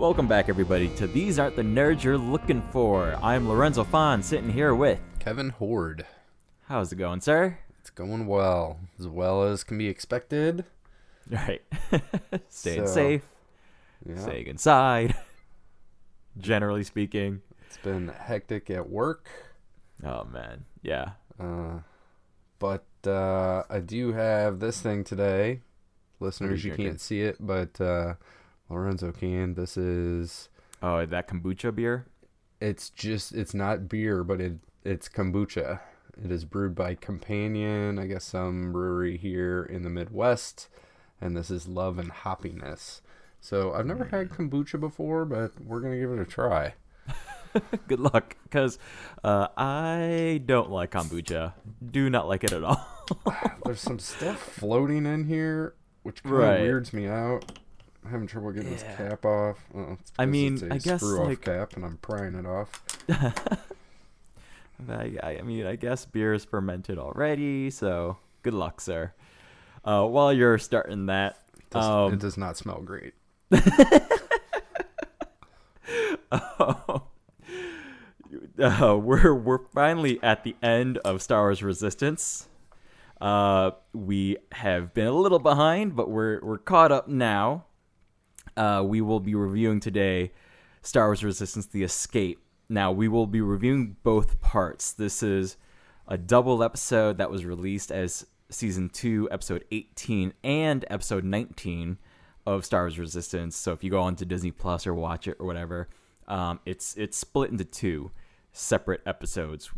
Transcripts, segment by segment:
Welcome back, everybody, to These Aren't the Nerds You're Looking For. I'm Lorenzo Fon, sitting here with... Kevin Horde. How's it going, sir? It's going well as can be expected. Right. Staying safe. Yeah. Staying inside. Generally speaking. It's been hectic at work. Oh, man. Yeah. But I do have this thing today. Listeners, you can't see it, but Lorenzo can. This is... Oh, that kombucha beer? It's not beer, but it's kombucha. It is brewed by Companion, I guess some brewery here in the Midwest, and this is Love and Hoppiness. So I've never had kombucha before, but we're going to give it a try. Good luck, because I don't like kombucha. Do not like it at all. There's some stuff floating in here, which kind of weirds me out. I'm having trouble getting this cap off. I mean, it's a I guess screw-off cap, and I'm prying it off. I mean, I guess beer is fermented already, so good luck, sir. While you're starting that... It does not smell great. We're finally at the end of Star Wars Resistance. We have been a little behind, but we're caught up now. We will be reviewing today Star Wars Resistance: The Escape. Now, we will be reviewing both parts. This is a double episode that was released as Season 2, Episode 18 and Episode 19 of Star Wars Resistance. So if you go on to Disney Plus or watch it or whatever, it's split into two separate episodes.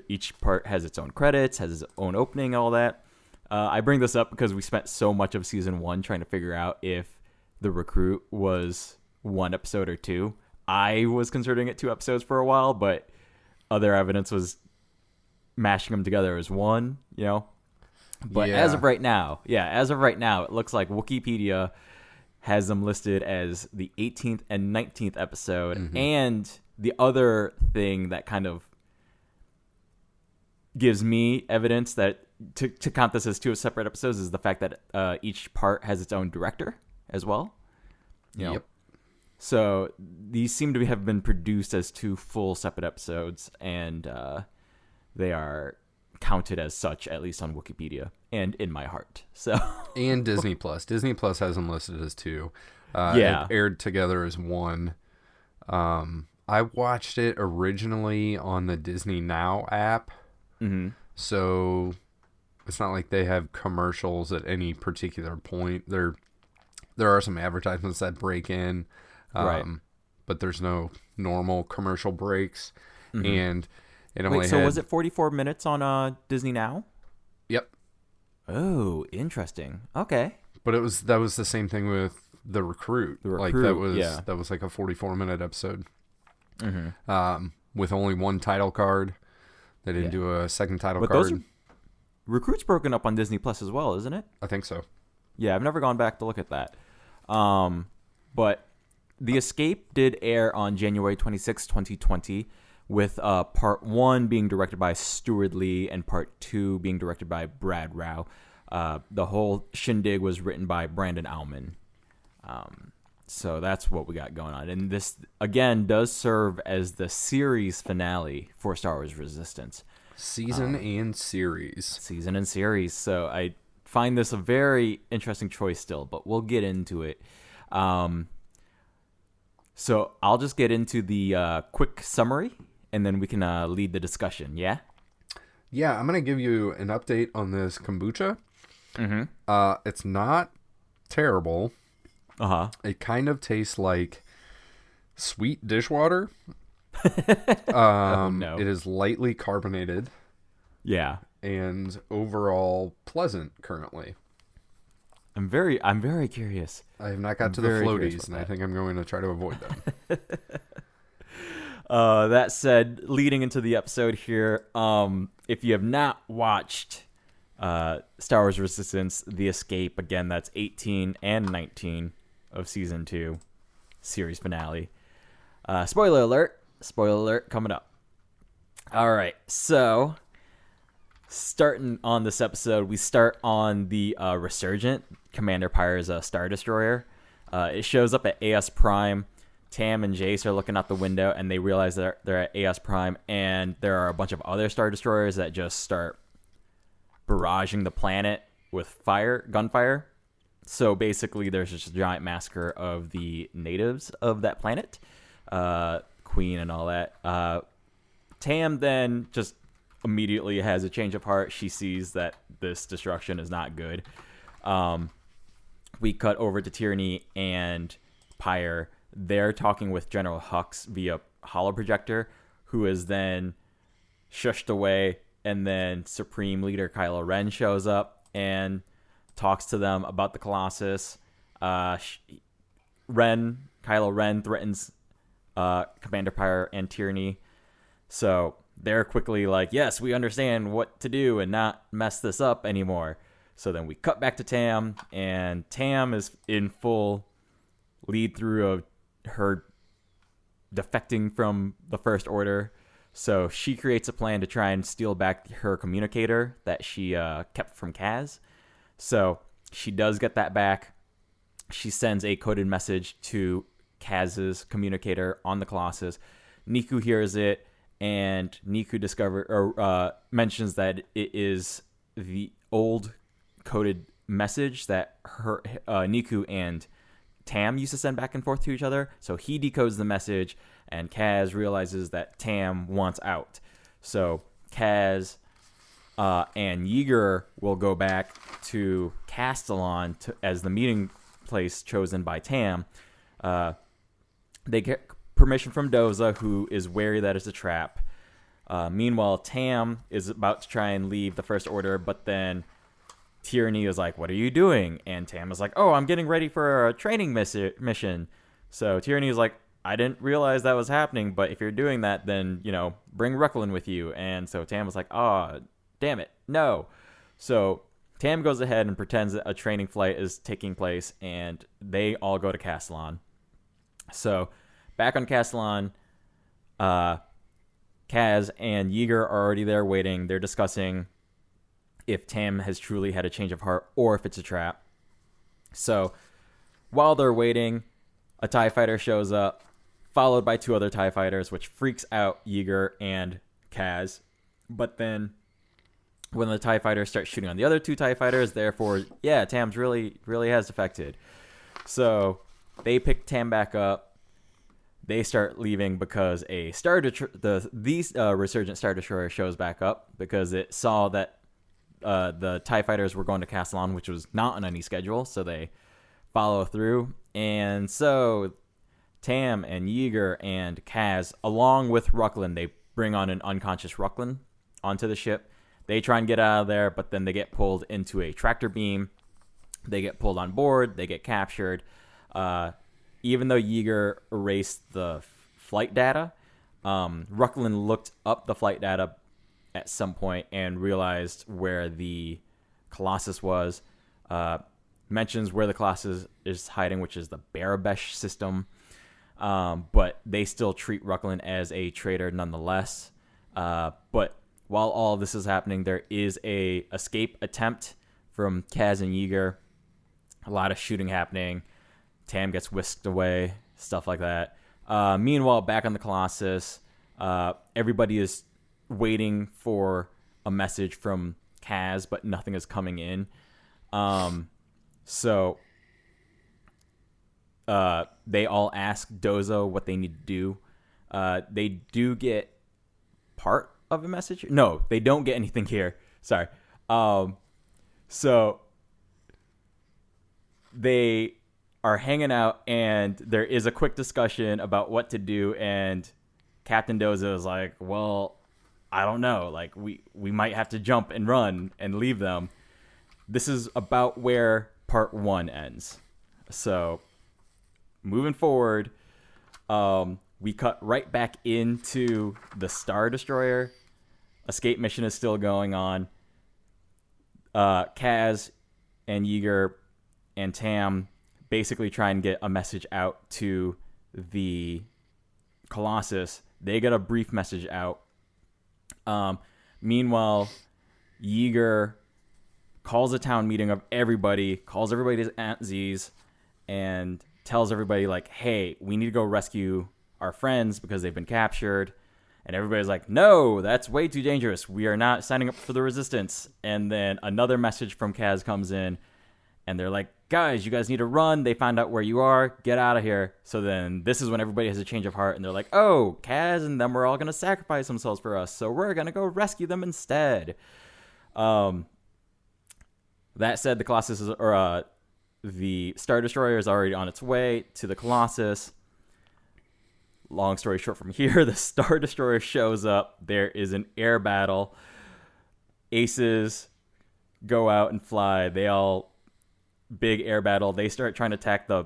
Each part has its own credits, has its own opening, all that. I bring this up because we spent so much of Season 1 trying to figure out if The Recruit was one episode or two. I was considering it two episodes for a while, but other evidence was mashing them together as one, you know? But as of right now, it looks like Wikipedia has them listed as the 18th and 19th episode. Mm-hmm. And the other thing that kind of gives me evidence that to count this as two separate episodes is the fact that each part has its own director as well. You know? Yep. So these seem to have been produced as two full separate episodes, and they are counted as such, at least on Wikipedia and in my heart. So and Disney Plus. Disney Plus has them listed as two. It aired together as one. I watched it originally on the Disney Now app. Mm-hmm. So it's not like they have commercials at any particular point. There are some advertisements that break in. Right. But there's no normal commercial breaks. Mm-hmm. And it only was it 44 minutes on Disney Now? Yep. Oh, interesting. Okay. But that was the same thing with The Recruit. Like that was like a 44-minute episode. Mm-hmm. With only one title card. They didn't do a second title card. Recruit's broken up on Disney Plus as well, isn't it? I think so. Yeah, I've never gone back to look at that. But The Escape did air on January 26, 2020, with Part 1 being directed by Stuart Lee and Part 2 being directed by Brad Rao. The whole shindig was written by Brandon Auman. So that's what we got going on. And this, again, does serve as the series finale for Star Wars Resistance. Season and series. So I find this a very interesting choice still, but we'll get into it. So I'll just get into the quick summary, and then we can lead the discussion, yeah? Yeah, I'm going to give you an update on this kombucha. Mm-hmm. It's not terrible. Uh-huh. It kind of tastes like sweet dishwater. Oh, no. It is lightly carbonated. Yeah. And overall pleasant currently. I'm very curious. I have not got to the floaties, and I think I'm going to try to avoid them. That said, leading into the episode here, if you have not watched Star Wars Resistance: The Escape, again, that's 18 and 19 of Season 2, series finale. Spoiler alert coming up. All right, so starting on this episode, we start on the Resurgent, Commander Pyre's Star Destroyer. It shows up at AS Prime Tam and Jace are looking out the window, and they realize they're at AS Prime, and there are a bunch of other Star Destroyers that just start barraging the planet with gunfire. So basically, there's just a giant massacre of the natives of that planet, Queen and all that. Tam then just immediately has a change of heart. She sees that this destruction is not good. We cut over to Tyranny and Pyre. They're talking with General Hux via holoprojector, who is then shushed away, and then Supreme Leader Kylo Ren shows up and talks to them about the Colossus. Kylo Ren threatens Commander Pyre and Tyranny. So they're quickly like, yes, we understand what to do and not mess this up anymore. So then we cut back to Tam, and Tam is in full lead through of her defecting from the First Order. So she creates a plan to try and steal back her communicator that she kept from Kaz. So she does get that back. She sends a coded message to Kaz's communicator on the Colossus. Niku hears it, and Niku mentions that it is the old coded message that Niku and Tam used to send back and forth to each other. So he decodes the message, and Kaz realizes that Tam wants out. So Kaz and Yeager will go back to Castellon as the meeting place chosen by Tam. They get permission from Doza, who is wary that it's a trap. Meanwhile, Tam is about to try and leave the First Order, but then Tyranny is like, what are you doing? And Tam is like, oh, I'm getting ready for a training mission. So Tyranny is like, I didn't realize that was happening, but if you're doing that, then, bring Rucklin with you. And so Tam was like, oh, damn it, no. So Tam goes ahead and pretends that a training flight is taking place, and they all go to Castellon. So back on Castellon, Kaz and Yeager are already there waiting. They're discussing if Tam has truly had a change of heart or if it's a trap. So while they're waiting, a TIE fighter shows up, followed by 2 other TIE fighters, which freaks out Yeager and Kaz. But then when the TIE fighters start shooting on the other 2 TIE fighters, therefore, yeah, Tam's really has defected. So they pick Tam back up. They start leaving because a resurgent Star Destroyer shows back up because it saw that the TIE fighters were going to Castellon, which was not on any schedule, so they follow through. And so Tam and Yeager and Kaz, along with Rucklin, they bring on an unconscious Rucklin onto the ship. They try and get out of there, but then they get pulled into a tractor beam. They get pulled on board. They get captured. Even though Yeager erased the flight data, Rucklin looked up the flight data at some point and realized where the Colossus was. Mentions where the Colossus is hiding, which is the Barabesh system. But they still treat Rucklin as a traitor nonetheless. But while all of this is happening, there is a escape attempt from Kaz and Yeager. A lot of shooting happening. Tam gets whisked away, stuff like that. Meanwhile, back on the Colossus, everybody is waiting for a message from Kaz, but nothing is coming in. So they all ask Dozo what they need to do. They do get part of a message. No, they don't get anything here. Sorry. So they are hanging out, and there is a quick discussion about what to do, and Captain Dozo is like, well, I don't know. Like, we might have to jump and run and leave them. This is about where part 1 ends. So, moving forward, we cut right back into the Star Destroyer. Escape mission is still going on. Kaz and Yeager and Tam basically try and get a message out to the Colossus. They get a brief message out. Meanwhile, Yeager calls a town meeting of everybody, calls everybody to Aunt Z's, and tells everybody like, hey, we need to go rescue our friends because they've been captured. And everybody's like, no, that's way too dangerous. We are not signing up for the resistance. And then another message from Kaz comes in, and they're like, guys, you guys need to run. They found out where you are. Get out of here. So then this is when everybody has a change of heart, and they're like, oh, Kaz and them were all going to sacrifice themselves for us, so we're going to go rescue them instead. That said, the Colossus is, or the Star Destroyer is already on its way to the Colossus. Long story short, from here, the Star Destroyer shows up. There is an air battle. Aces go out and fly. They all big air battle. They start trying to attack the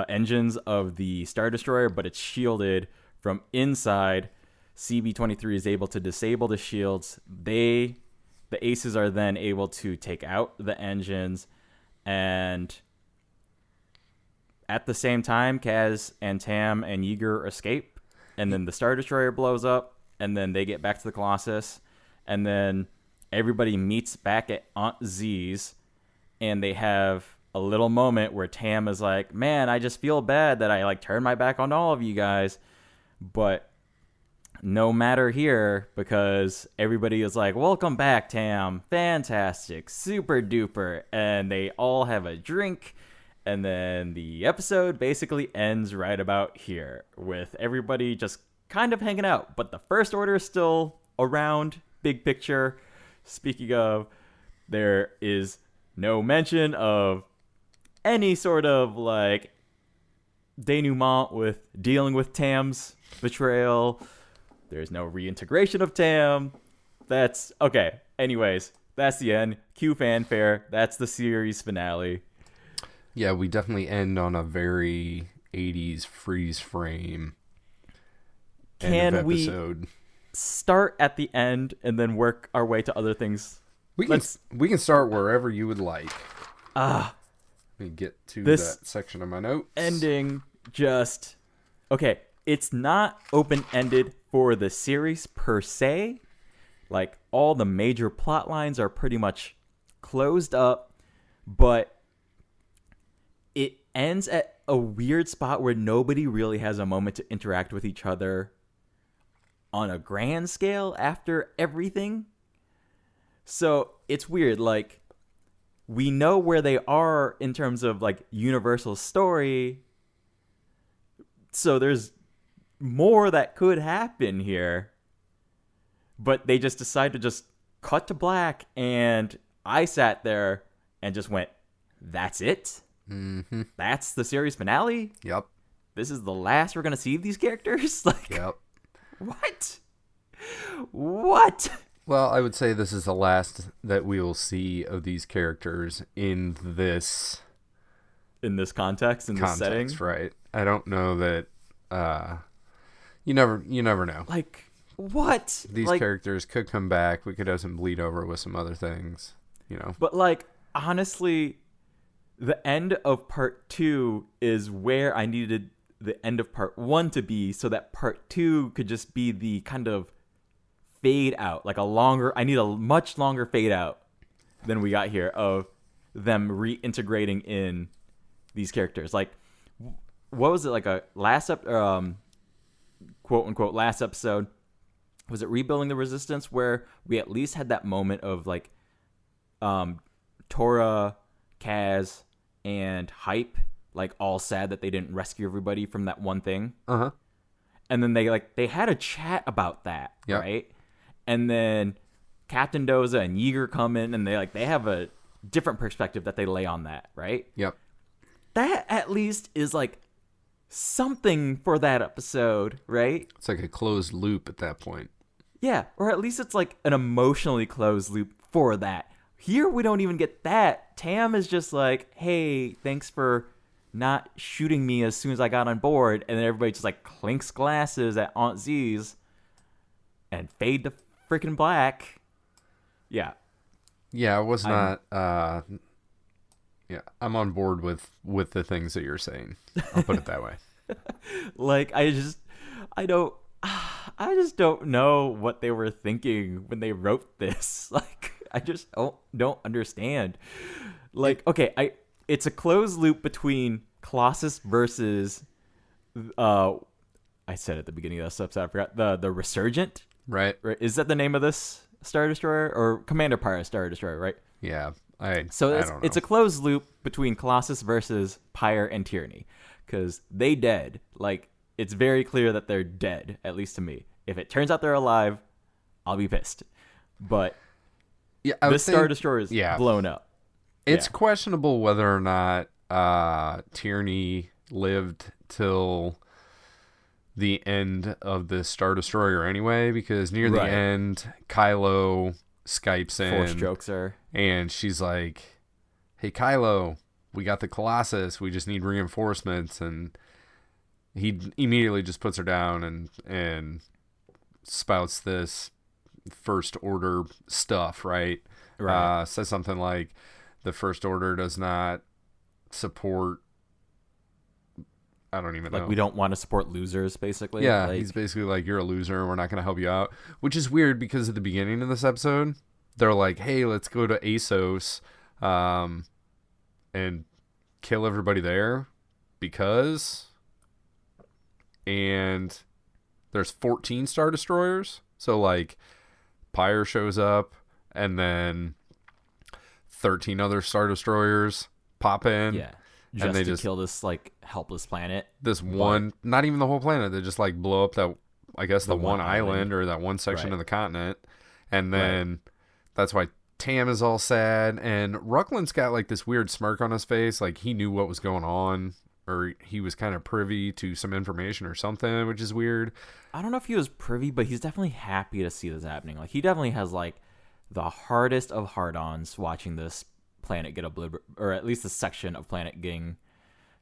engines of the Star Destroyer, but it's shielded from inside. CB-23 is able to disable the shields. The Aces are then able to take out the engines, and at the same time, Kaz and Tam and Yeager escape, and then the Star Destroyer blows up, and then they get back to the Colossus, and then everybody meets back at Aunt Z's, and they have a little moment where Tam is like, man, I just feel bad that I like turned my back on all of you guys, but no matter here, because everybody is like, welcome back, Tam, fantastic, super duper, and they all have a drink. And then the episode basically ends right about here with everybody just kind of hanging out. But the First Order is still around, big picture. Speaking of, there is no mention of any sort of like denouement with dealing with Tam's betrayal. There's no reintegration of Tam. That's okay. Anyways, that's the end. Cue fanfare. That's the series finale. Yeah, we definitely end on a very 80s freeze frame. Can we start at the end and then work our way to other things? We can start wherever you would like. Let me get to that section of my notes. Ending just... Okay, it's not open-ended for the series per se. Like, all the major plot lines are pretty much closed up, but it ends at a weird spot where nobody really has a moment to interact with each other on a grand scale after everything. So it's weird. Like, we know where they are in terms of like universal story. So there's more that could happen here. But they just decide to just cut to black. And I sat there and just went, that's it? Mm-hmm. That's the series finale? Yep. This is the last we're going to see of these characters? Like, yep. What? What? Well, I would say this is the last that we will see of these characters in this context, in this setting. Right. I don't know that you never know. Like, what? These characters could come back. We could have some bleed over with some other things, you know. But like, honestly, the end of part 2 is where I needed the end of part 1 to be, so that part 2 could just be the kind of fade out, like I need a much longer fade out than we got here of them reintegrating in these characters. Like, what was it, like a quote unquote last episode? Was it Rebuilding the Resistance, where we at least had that moment of like Tora, Kaz, and Hype like all sad that they didn't rescue everybody from that one thing. Uh-huh. And then they had a chat about that, yep. Right? And then Captain Doza and Yeager come in, and they have a different perspective that they lay on that, right? Yep. That at least is like something for that episode, right? It's like a closed loop at that point. Yeah, or at least it's like an emotionally closed loop for that. Here we don't even get that. Tam is just like, hey, thanks for not shooting me as soon as I got on board. And then everybody just like clinks glasses at Aunt Z's and fade to freaking black. Yeah. Yeah, it was not... yeah, I'm on board with the things that you're saying. I'll put it that way. Like, I just don't know what they were thinking when they wrote this. Like, I just don't understand. Like, okay, it's a closed loop between Colossus versus I said at the beginning of this episode, I forgot the Resurgent. Right. Is that the name of this Star Destroyer or Commander Pyre Star Destroyer? Right. Yeah. So I don't know. it's a closed loop between Colossus versus Pyre and Tyranny, because they dead. Like, it's very clear that they're dead, at least to me. If it turns out they're alive, I'll be pissed. But this Star Destroyer is blown up. It's questionable whether or not Tyranny lived till the end of the Star Destroyer anyway, because near the end, Kylo Skypes in. Force strokes her. And she's like, hey, Kylo, we got the Colossus. We just need reinforcements. And he immediately just puts her down and spouts this First Order stuff, right? Says something like, the First Order does not support... I don't even know. Like, we don't want to support losers, basically. Yeah, like, he's basically like, you're a loser and we're not going to help you out. Which is weird because at the beginning of this episode, they're like, hey, let's go to ASOS and kill everybody there because... And there's 14 Star Destroyers. So, like, Pyre shows up and then 13 other Star Destroyers pop in. Yeah. Just to kill this, like, helpless planet. This one, not even the whole planet. They just, like, blow up that, I guess, the one island or that one section of the continent. And then that's why Tam is all sad. And Ruckland's got, like, this weird smirk on his face. Like, he knew what was going on. Or he was kind of privy to some information or something, which is weird. I don't know if he was privy, but he's definitely happy to see this happening. Like, he definitely has, like, the hardest of hard-ons watching this planet get obliterated, or at least a section of planet getting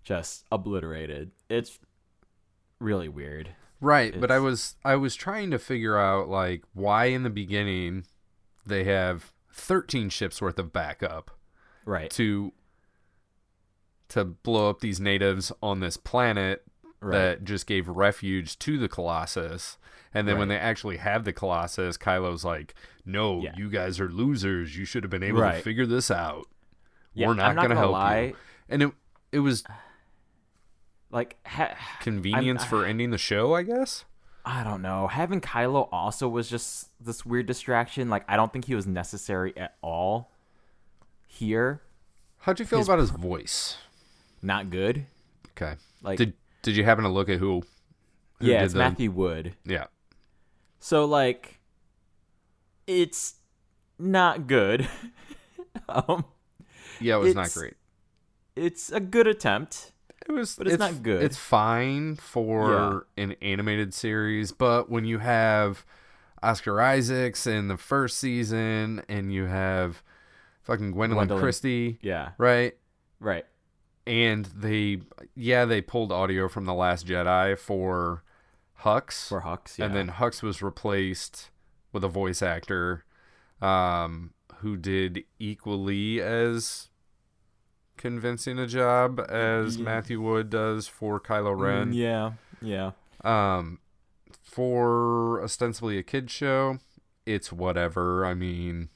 just obliterated. It's really weird. Right, but I was trying to figure out, like, why in the beginning they have 13 ships worth of backup. Right. To blow up these natives on this planet that just gave refuge to the Colossus. And then when they actually have the Colossus, Kylo's like, no, you guys are losers. You should have been able to figure this out. Yeah, we're not going to help you. And it was like convenience for ending the show, I guess. I don't know. Having Kylo also was just this weird distraction. Like, I don't think he was necessary at all here. How'd you feel about his voice? Not good. Okay. Like, did you happen to look at who yeah, it's Matthew Wood. Yeah. So, like, it's not good. Yeah, it was not great. It's a good attempt. But it's not good. It's fine for an animated series, but when you have Oscar Isaacs in the first season and you have fucking Gwendolyn Christie, right? And they pulled audio from The Last Jedi for Hux. And then Hux was replaced with a voice actor who did equally as convincing a job as Matthew Wood does for Kylo Ren. For ostensibly a kid's show, it's whatever. I mean,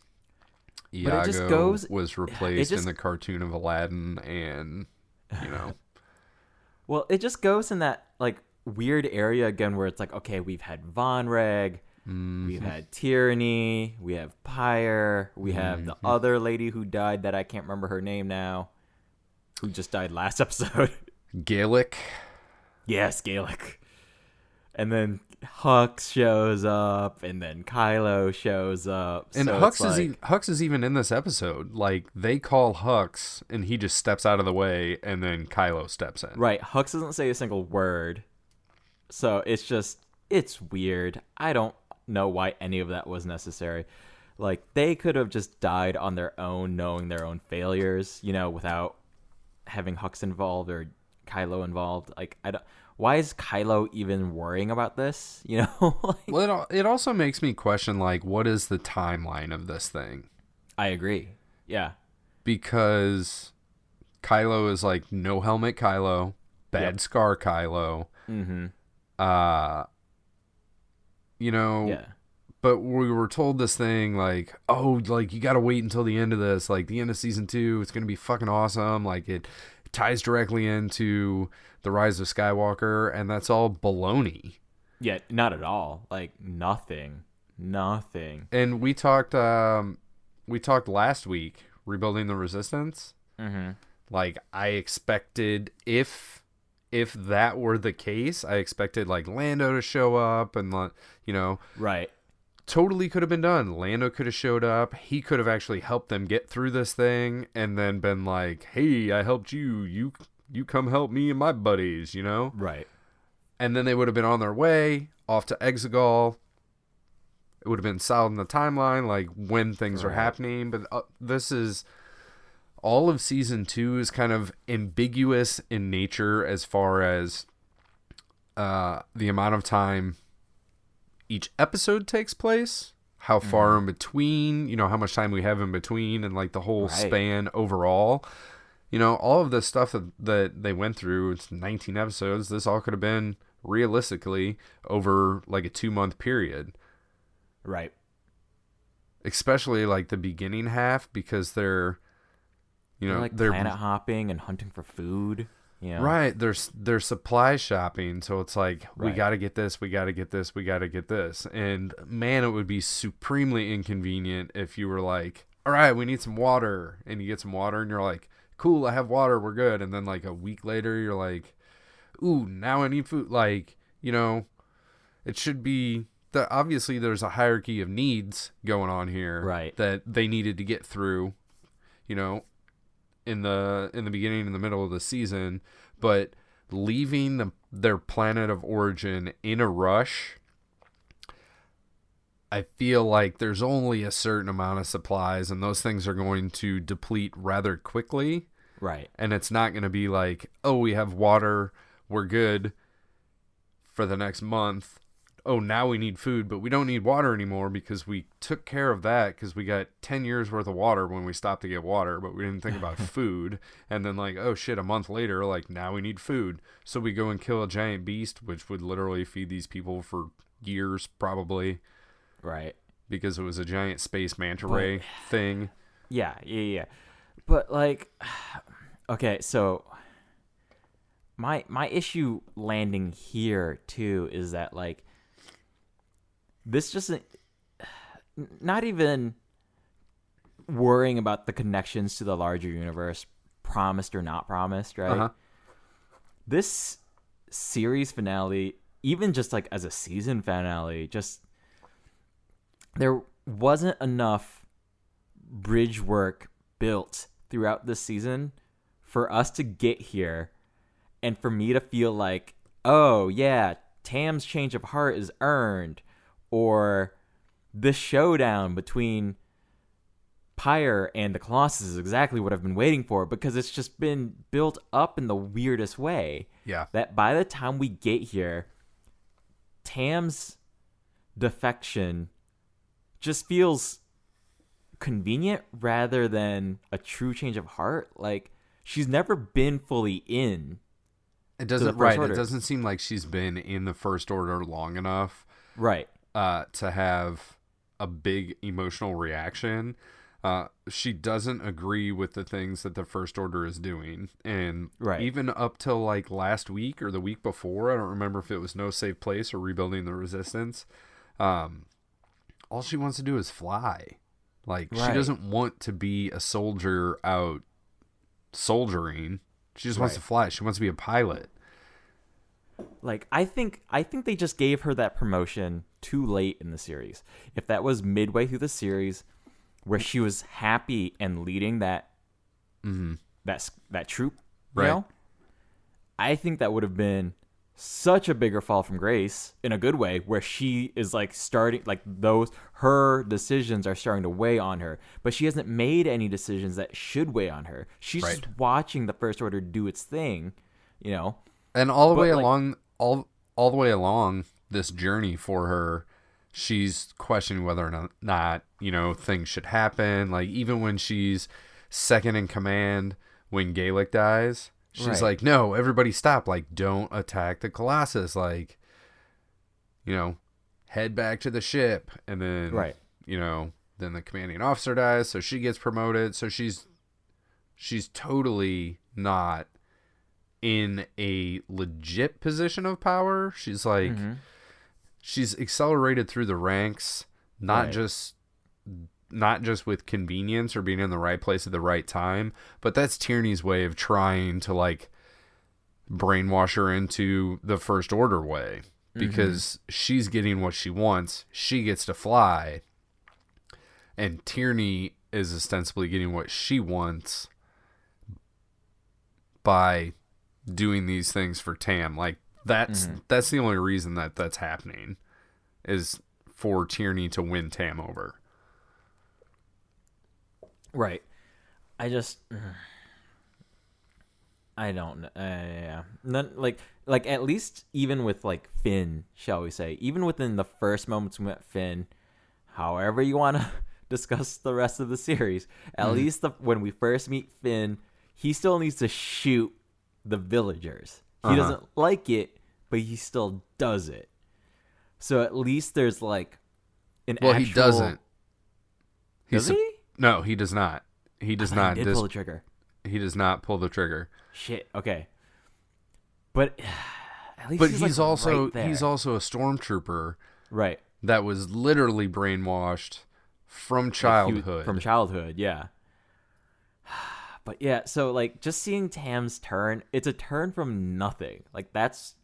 Iago was replaced in the cartoon of Aladdin, and you know. Well, it just goes in that like weird area again where it's like, okay, we've had Von Reg, we've had Tyranny, we have Pyre, we have the other lady who died that I can't remember her name now, who just died last episode. Gaelic. Yes, Gaelic. And then Hux shows up, and then Kylo shows up. And so Hux is even in this episode. Like, they call Hux, and he just steps out of the way, and then Kylo steps in. Right. Hux doesn't say a single word. So it's weird. I don't know why any of that was necessary. Like, they could have just died on their own, knowing their own failures, you know, without having Hux involved or Kylo involved. Like, why is Kylo even worrying about this? You know? Like, well, it also makes me question, like, what is the timeline of this thing? I agree. Yeah. Because Kylo is like no helmet Kylo, bad scar Kylo. Mm-hmm. You know, But we were told this thing like, oh, like you got to wait until the end of this, like the end of season 2. It's going to be fucking awesome. Like it ties directly into the Rise of Skywalker, and that's all baloney. Yeah, not at all. Like nothing. And we talked last week, Rebuilding the Resistance. Mm-hmm. Like I expected, if that were the case, I expected like Lando to show up and, you know, right. Totally could have been done. Lando could have showed up. He could have actually helped them get through this thing and then been like, hey, I helped you. You come help me and my buddies, you know? Right. And then they would have been on their way off to Exegol. It would have been solid in the timeline, like when things are happening. But this is... all of season 2 is kind of ambiguous in nature as far as the amount of time each episode takes place, how far in between, you know, how much time we have in between, and like the whole span overall. You know, all of the stuff that they went through, it's 19 episodes. This all could have been realistically over like a 2-month period. Right. Especially like the beginning half, because they're, you know, they're planet hopping and hunting for food. You know? Right. They're supply shopping. So it's like, we got to get this, we got to get this, we got to get this. And man, it would be supremely inconvenient if you were like, all right, we need some water. And you get some water and you're like, cool, I have water, we're good. And then like a week later, you're like, ooh, now I need food. Like, you know, it should be... obviously there's a hierarchy of needs going on here. Right. That they needed to get through, you know, in the beginning and the middle of the season, but leaving their planet of origin in a rush, I feel like there's only a certain amount of supplies, and those things are going to deplete rather quickly. Right. And it's not going to be like, oh, we have water, we're good for the next month. Oh, now we need food, but we don't need water anymore because we took care of that because we got 10 years worth of water when we stopped to get water, but we didn't think about food. And then like, oh shit, a month later, like now we need food. So we go and kill a giant beast, which would literally feed these people for years probably. Right. Because it was a giant space manta ray thing. Yeah. But like, okay, so my issue landing here too is that like, this just not even worrying about the connections to the larger universe, promised or not promised, right? Uh-huh. This series finale, even just like as a season finale, just there wasn't enough bridge work built throughout this season for us to get here and for me to feel like, oh yeah, Tam's change of heart is earned. Or the showdown between Pyre and the Colossus is exactly what I've been waiting for, because it's just been built up in the weirdest way. Yeah. That by the time we get here, Tam's defection just feels convenient rather than a true change of heart. Like, she's never been fully in. It doesn't, right. Order. It doesn't seem like she's been in the First Order long enough. Right. To have a big emotional reaction. She doesn't agree with the things that the First Order is doing. And even up till like last week or the week before, I don't remember if it was No Safe Place or Rebuilding the Resistance, all she wants to do is fly. Like, she doesn't want to be a soldier out soldiering. She just wants to fly. She wants to be a pilot. Like, I think they just gave her that promotion too late in the series. If that was midway through the series, where she was happy and leading that that troop, you know, I think that would have been such a bigger fall from grace in a good way, where she is like starting, like her decisions are starting to weigh on her, but she hasn't made any decisions that should weigh on her. She's just watching the First Order do its thing, you know. And all the way along, all the way along this journey for her, she's questioning whether or not, you know, things should happen. Like, even when she's second in command when Gaelic dies, she's like, no, everybody stop. Like, don't attack the Colossus. Like, you know, head back to the ship. And then, Right. then the commanding officer dies, so she gets promoted. So she's totally not in a legit position of power. She's like, she's accelerated through the ranks, not just with convenience or being in the right place at the right time, but that's Tierney's way of trying to like brainwash her into the First Order way, because she's getting what she wants. She gets to fly, and Tierney is ostensibly getting what she wants by doing these things for Tam. Like that's the only reason that's happening, is for Tierney to win Tam over. Right. I don't know. Yeah. Like at least even with like Finn, shall we say, even within the first moments we met Finn, however you want to discuss the rest of the series, at least when we first meet Finn, he still needs to shoot the villagers. He doesn't like it, but he still does it. So at least there's like an actual... he doesn't. Does he? No, he does not. He does not. He did pull the trigger. He does not pull the trigger. Shit. Okay. But at least he's like also right there. he's also a stormtrooper, right? That was literally brainwashed from childhood. From childhood, yeah. But yeah, so like just seeing Tam's turn, it's a turn from nothing. Like that's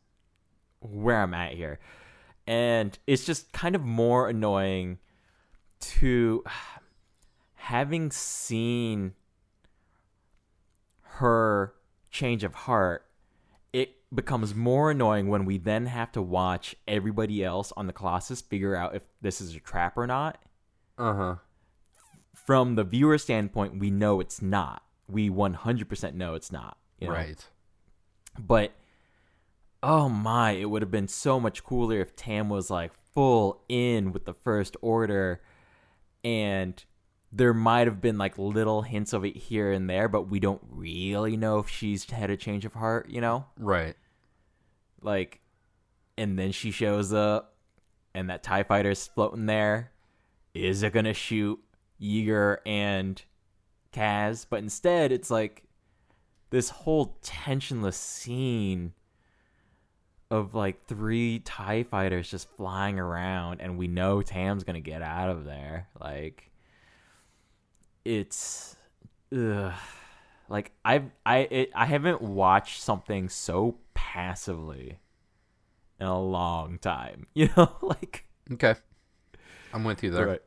where I'm at here. And it's just kind of more annoying to having seen her change of heart. It becomes more annoying when we then have to watch everybody else on the Colossus figure out if this is a trap or not. From the viewer standpoint, we know it's not. We 100% know it's not. Right. But, oh my, it would have been so much cooler if Tam was like full in with the First Order, and there might have been like little hints of it here and there, but we don't really know if she's had a change of heart, Right. Like, and then she shows up, and that TIE fighter's floating there. Is it going to shoot Yeager and Kaz? But instead, it's like this whole tensionless scene of like 3 TIE fighters just flying around, and we know Tam's going to get out of there. Like, it's like I haven't watched something so passively in a long time, like. Okay, I'm with you there. Right.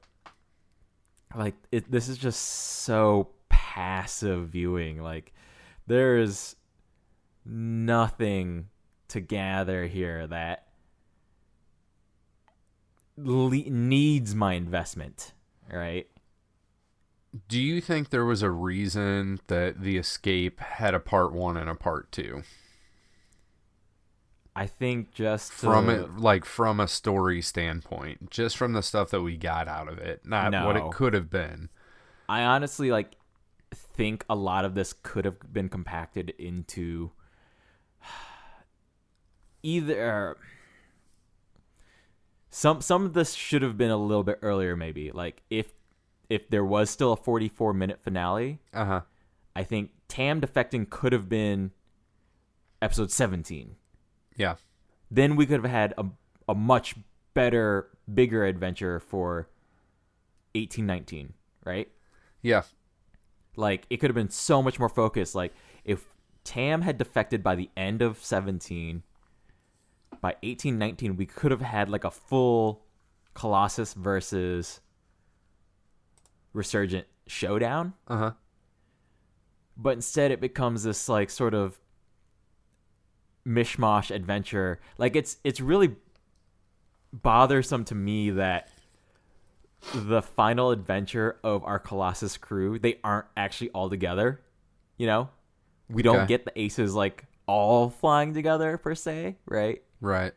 Like this is just so passive viewing. Like there's nothing to gather here that needs my investment, right? Do you think there was a reason that The Escape had a part 1 and a part 2? I think just from it, like from a story standpoint, just from the stuff that we got out of it, not what it could have been. I honestly think a lot of this could have been compacted into either some of this should have been a little bit earlier, maybe. Like if there was still a 44-minute finale, I think Tam defecting could have been episode 17. Yeah. Then we could have had a much better, bigger adventure for 1819, right? Yeah. Like, it could have been so much more focused. Like, if Tam had defected by the end of 17, by 1819, we could have had, like, a full Colossus versus Resurgent showdown. But instead, it becomes this, like, sort of mishmash adventure. Like it's really bothersome to me that the final adventure of our Colossus crew, they aren't actually all together. We don't get the aces like all flying together per se, right? Right.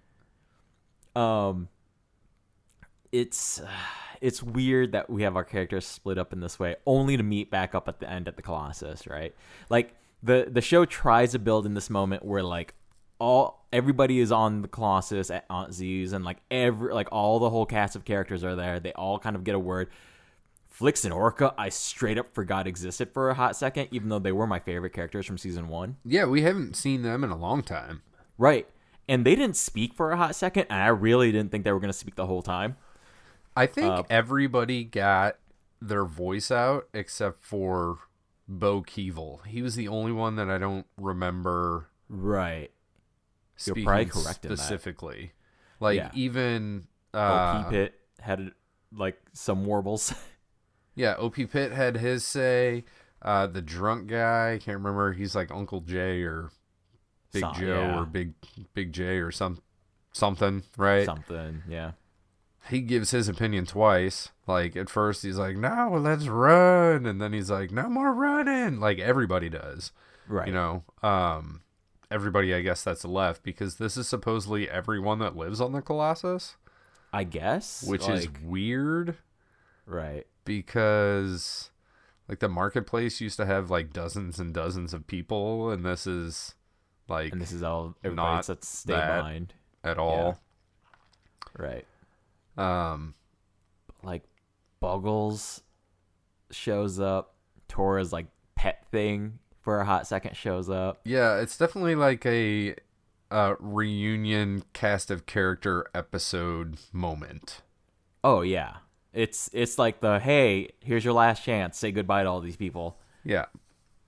It's weird that we have our characters split up in this way, only to meet back up at the end at the Colossus, right? Like the show tries to build in this moment where like everybody is on the Colossus at Aunt Z's, and like all the whole cast of characters are there. They all kind of get a word. Flix and Orca, I straight up forgot existed for a hot second, even though they were my favorite characters from season 1. Yeah, we haven't seen them in a long time. Right. And they didn't speak for a hot second, and I really didn't think they were going to speak the whole time. I think everybody got their voice out except for Bo Keevil. He was the only one that I don't remember Right. speaking You're probably correct specifically. Like, Yeah. even... OP Pit had, like, some warbles. Yeah, OP Pitt had his say. The drunk guy, I can't remember. He's like Uncle Jay or Big Joe or Big J or something, right? Something, yeah. He gives his opinion twice. Like, at first he's like, no, let's run. And then he's like, no more running. Like, everybody does. Right. You know? Everybody, I guess, that's left. Because this is supposedly everyone that lives on the Colossus. I guess. Which is weird. Right. Because, like, the marketplace used to have, like, dozens and dozens of people. And this is, like... And this is all everybody's at state mind. At all. Yeah. Right. Like, Buggles shows up. Tora's, like, pet thing for a hot second shows up. Yeah, it's definitely like a reunion cast of character episode moment. Oh, yeah. It's like hey, here's your last chance. Say goodbye to all these people. Yeah.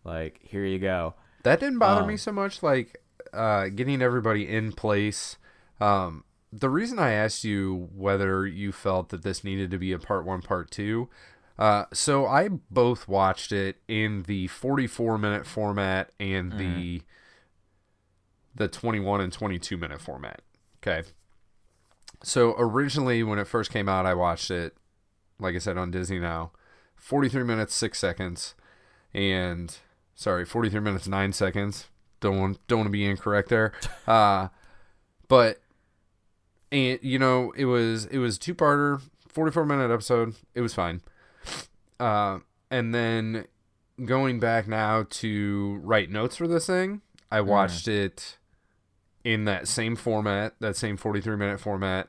Like, here you go. That didn't bother me so much, like, getting everybody in place. The reason I asked you whether you felt that this needed to be a part 1, part 2, so I both watched it in the 44-minute format and the 21 and 22-minute format. Okay. So originally, when it first came out, I watched it, like I said, on Disney Now, 43 minutes, 6 seconds, and, 43 minutes, 9 seconds. Don't want to be incorrect there. But, and you know, it was 2-parter, 44-minute episode. It was fine. And then going back now to write notes for this thing, I watched it in that same format, that same 43-minute format,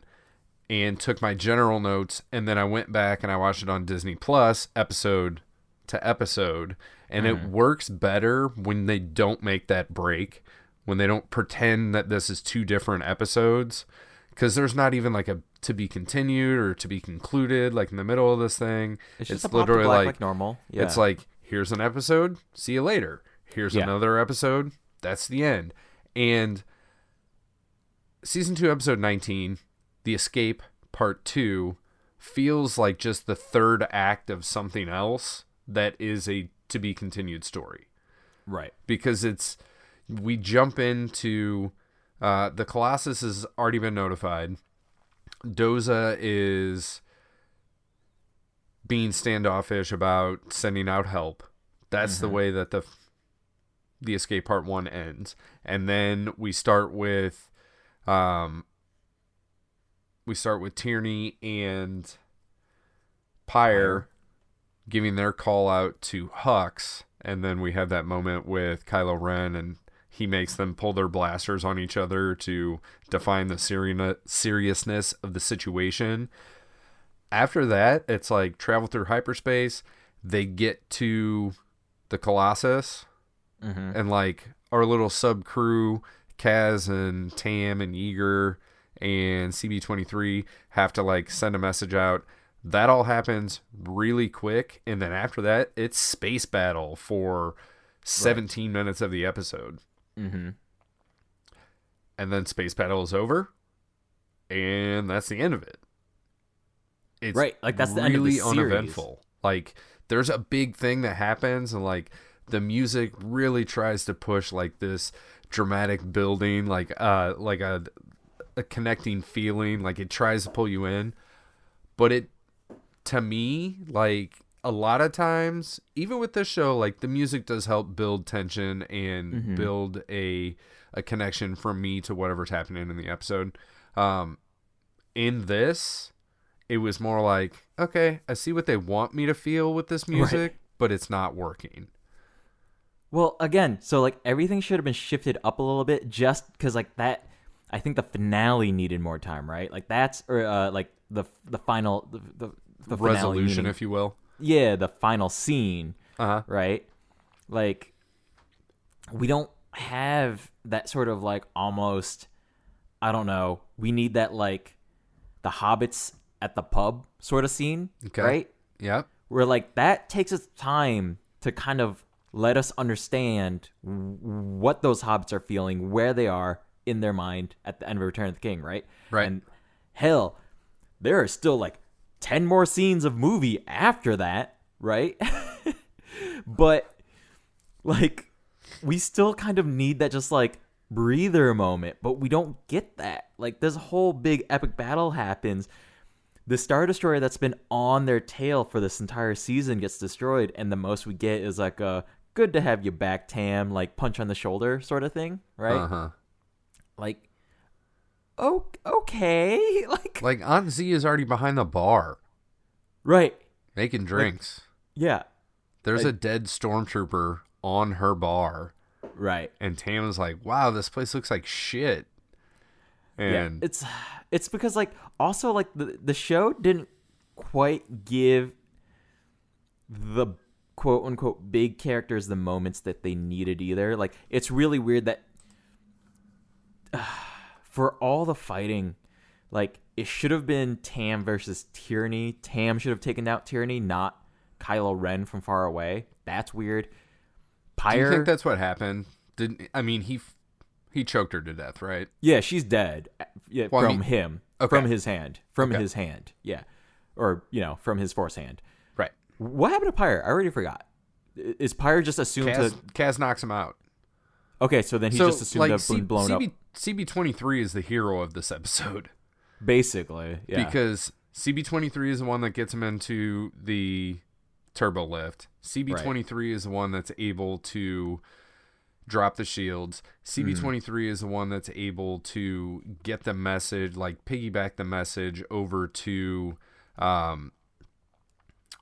and took my general notes, and then I went back and I watched it on Disney Plus, episode to episode, and it works better when they don't make that break, when they don't pretend that this is 2 different episodes, because there's not even like a to be continued or to be concluded, like in the middle of this thing. It's just literally like normal. Yeah. It's like, here's an episode, see you later. Here's another episode, that's the end. And season 2, episode 19, The Escape, part 2, feels like just the third act of something else that is a to be continued story. Right. Because we jump into, the Colossus has already been notified. Doza is being standoffish about sending out help. That's the way that the Escape part 1 ends. And then we start with Tierney and Pyre giving their call out to Hux, and then we have that moment with Kylo Ren, and he makes them pull their blasters on each other to define the seriousness of the situation. After that, it's like travel through hyperspace. They get to the Colossus, and like our little sub crew, Kaz and Tam and Yeager and CB23 have to like send a message out. That all happens really quick, and then after that, it's space battle for 17 minutes of the episode. And then space battle is over, and that's the end of it. It's like that's the end of the series. Uneventful. Like, there's a big thing that happens, and like the music really tries to push like this dramatic building, like a connecting feeling, like it tries to pull you in, but it, to me, like a lot of times, even with this show, like the music does help build tension and build a connection from me to whatever's happening in the episode. In this, it was more like, okay, I see what they want me to feel with this music, but it's not working. Well, again, so like everything should have been shifted up a little bit just because like that. I think the finale needed more time, right? Like that's or like the final the finale Resolution, meaning, if you will. yeah, the final scene, Uh-huh. right? Like we don't have that sort of like almost I don't know. We need that like the hobbits at the pub sort of scene, Okay. right? Yep. Where like that takes its time to kind of let us understand what those hobbits are feeling, where they are in their mind at the end of Return of the King, right? Right. And hell, there are still like 10 more scenes of movie after that, right? But like we still kind of need that just like breather moment, but we don't get that. Like this whole big epic battle happens. The Star Destroyer that's been on their tail for this entire season gets destroyed, and the most we get is like a good to have you back, Tam, like punch on the shoulder sort of thing, right? Uh-huh. Like, oh, okay, Like Aunt Z is already behind the bar right, making drinks. yeah, There's a dead stormtrooper on her bar, right. and Tam is like, "Wow, this place looks like shit." And Yeah, it's because like also like the show didn't quite give the quote unquote big characters the moments that they needed either. Like it's really weird that for all the fighting, like it should have been Tam versus Tyranny. Tam should have taken out Tyranny, not Kylo Ren from far away. That's weird. Pyre, do you think that's what happened? He choked her to death, right? yeah, she's dead. Yeah, Well, from him, okay. from his hand, Okay. his hand. Yeah, or from his Force hand. Right. What happened to Pyre? I already forgot. Is Pyre just assumed to? Kaz knocks him out. Okay, so then he just assumed to have been blown up. CB23 is the hero of this episode. Basically, yeah. Because CB23 is the one that gets him into the turbo lift. CB23 is the one that's able to drop the shields. CB23 is the one that's able to get the message, like piggyback the message over to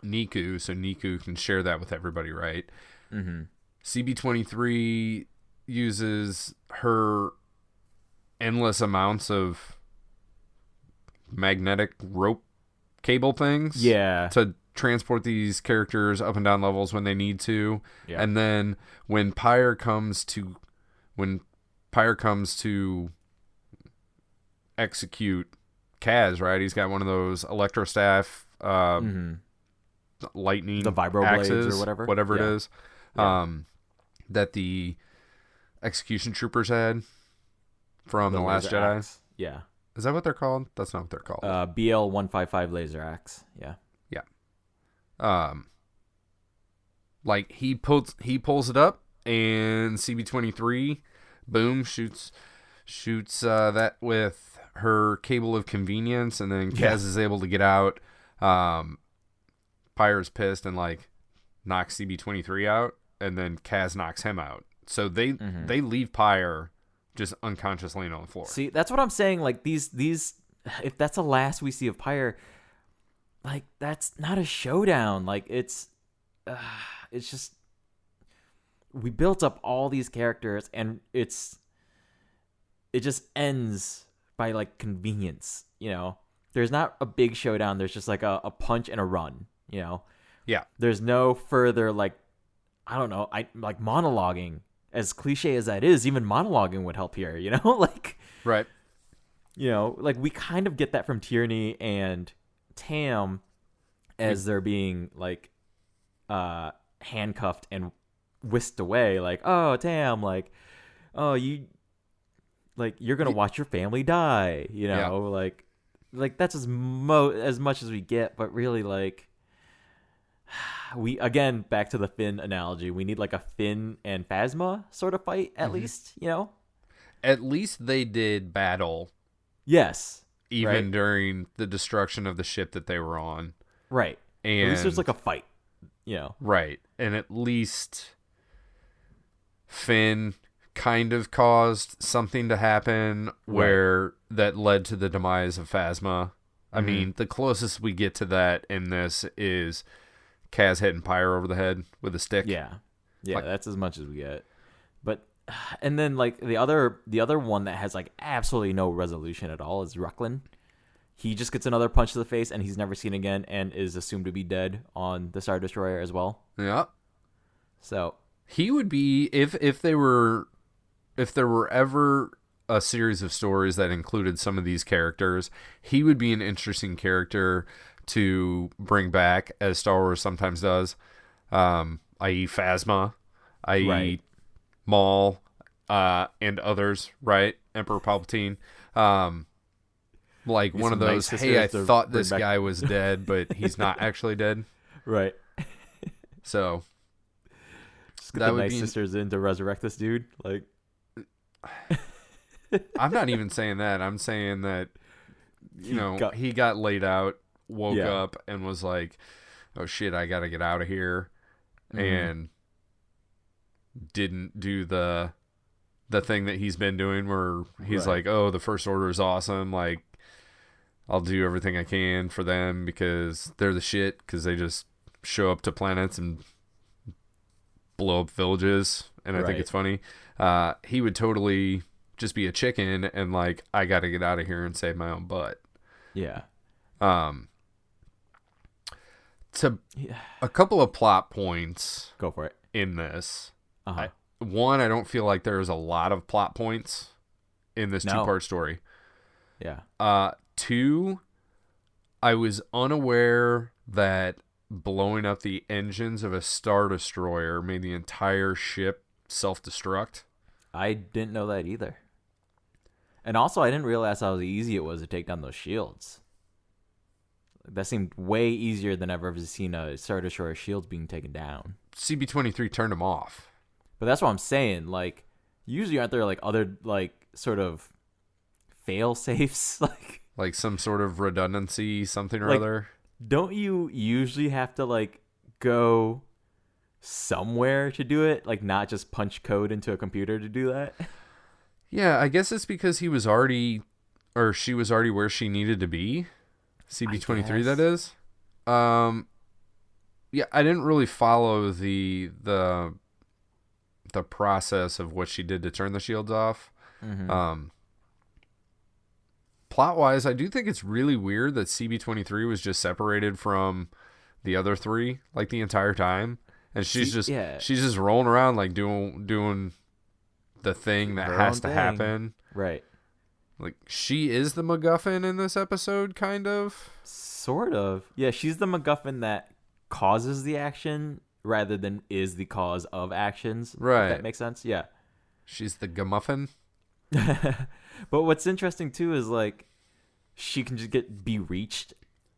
Niku, so Niku can share that with everybody, right? Mm-hmm. CB23 uses her endless amounts of magnetic rope cable things, Yeah. to transport these characters up and down levels when they need to. Yeah. And then when Pyre comes to execute Kaz, right? He's got one of those electrostaff lightning, The vibro axes, blades or whatever. it Yeah. is, Yeah. that the execution troopers had from The Last laser Jedi. axe. Yeah. Is that what they're called? That's not what they're called. BL-155 laser axe. Yeah. Like he pulls it up, and CB23, boom, shoots that with her cable of convenience, and then Kaz is able to get out. Pyre's pissed and like knocks CB23 out, and then Kaz knocks him out. So they leave Pyre just unconscious laying on the floor. See, that's what I'm saying. Like these, if that's the last we see of Pyre, like that's not a showdown. Like it's just we built up all these characters, and it just ends by like convenience. There's not a big showdown. There's just like a punch and a run. Yeah. There's no further like I don't know. I like monologuing. As cliche as that is, even monologuing would help here, like, Right. Like we kind of get that from Tyranny and Tam as they're being like, handcuffed and whisked away. Like, oh, Tam, like, oh, you're going to watch your family die, Yeah. like that's as much as we get, but really like, we again back to the Finn analogy. We need like a Finn and Phasma sort of fight at least, At least they did battle, Yes, even right. during the destruction of the ship that they were on. Right. And At least there's like a fight, right, and at least Finn kind of caused something to happen where that led to the demise of Phasma. I mean, the closest we get to that in this is Kaz hitting Pyre over the head with a stick. Yeah. Yeah, Like, that's as much as we get. But and then like the other one that has like absolutely no resolution at all is Rucklin. He just gets another punch to the face and he's never seen again and is assumed to be dead on the Star Destroyer as well. yeah. So He would be if there were ever a series of stories that included some of these characters, he would be an interesting character to bring back, as Star Wars sometimes does, i.e. Phasma, i.e. Right. Maul, and others, right? Emperor Palpatine. Like one of those, Night hey, I Sisters to thought bring this back- guy was dead, but he's not actually dead. right. So Just get that the would Night be- Sisters in to resurrect this dude. Like I'm not even saying that. I'm saying that, he got laid out, woke Yeah. up, and was like, oh shit, I got to get out of here. And didn't do the thing that he's been doing where he's Right. like, oh, the First Order is awesome. Like, I'll do everything I can for them because they're the shit, because they just show up to planets and blow up villages. And I think Right. it's funny. He would totally just be a chicken and like, I got to get out of here and save my own butt. yeah. To Yeah. a couple of plot points Go for it. in this. Uh-huh. One, I don't feel like there's a lot of plot points in this No. 2-part story. Yeah. Two, I was unaware that blowing up the engines of a Star Destroyer made the entire ship self-destruct. I didn't know that either. And also, I didn't realize how easy it was to take down those shields. That seemed way easier than I've ever seen a Star Destroyer shields being taken down. CB-23 turned them off. But that's what I'm saying. Like, usually aren't there like other like sort of fail safes? Like some sort of redundancy, something or Like- other. Don't you usually have to like go somewhere to do it? Like, not just punch code into a computer to do that? Yeah, I guess it's because she was already where she needed to be. CB-23, that is. Yeah, I didn't really follow the process of what she did to turn the shields off. Plot-wise, I do think it's really weird that CB-23 was just separated from the other three like the entire time, and she's just rolling around like doing the thing that Her has own to thing. happen. Right. Like, she is the MacGuffin in this episode, kind of. Sort of. Yeah, she's the MacGuffin that causes the action rather than is the cause of actions. Right. If that makes sense? Yeah. She's the Gamuffin. But what's interesting too is like she can just be reached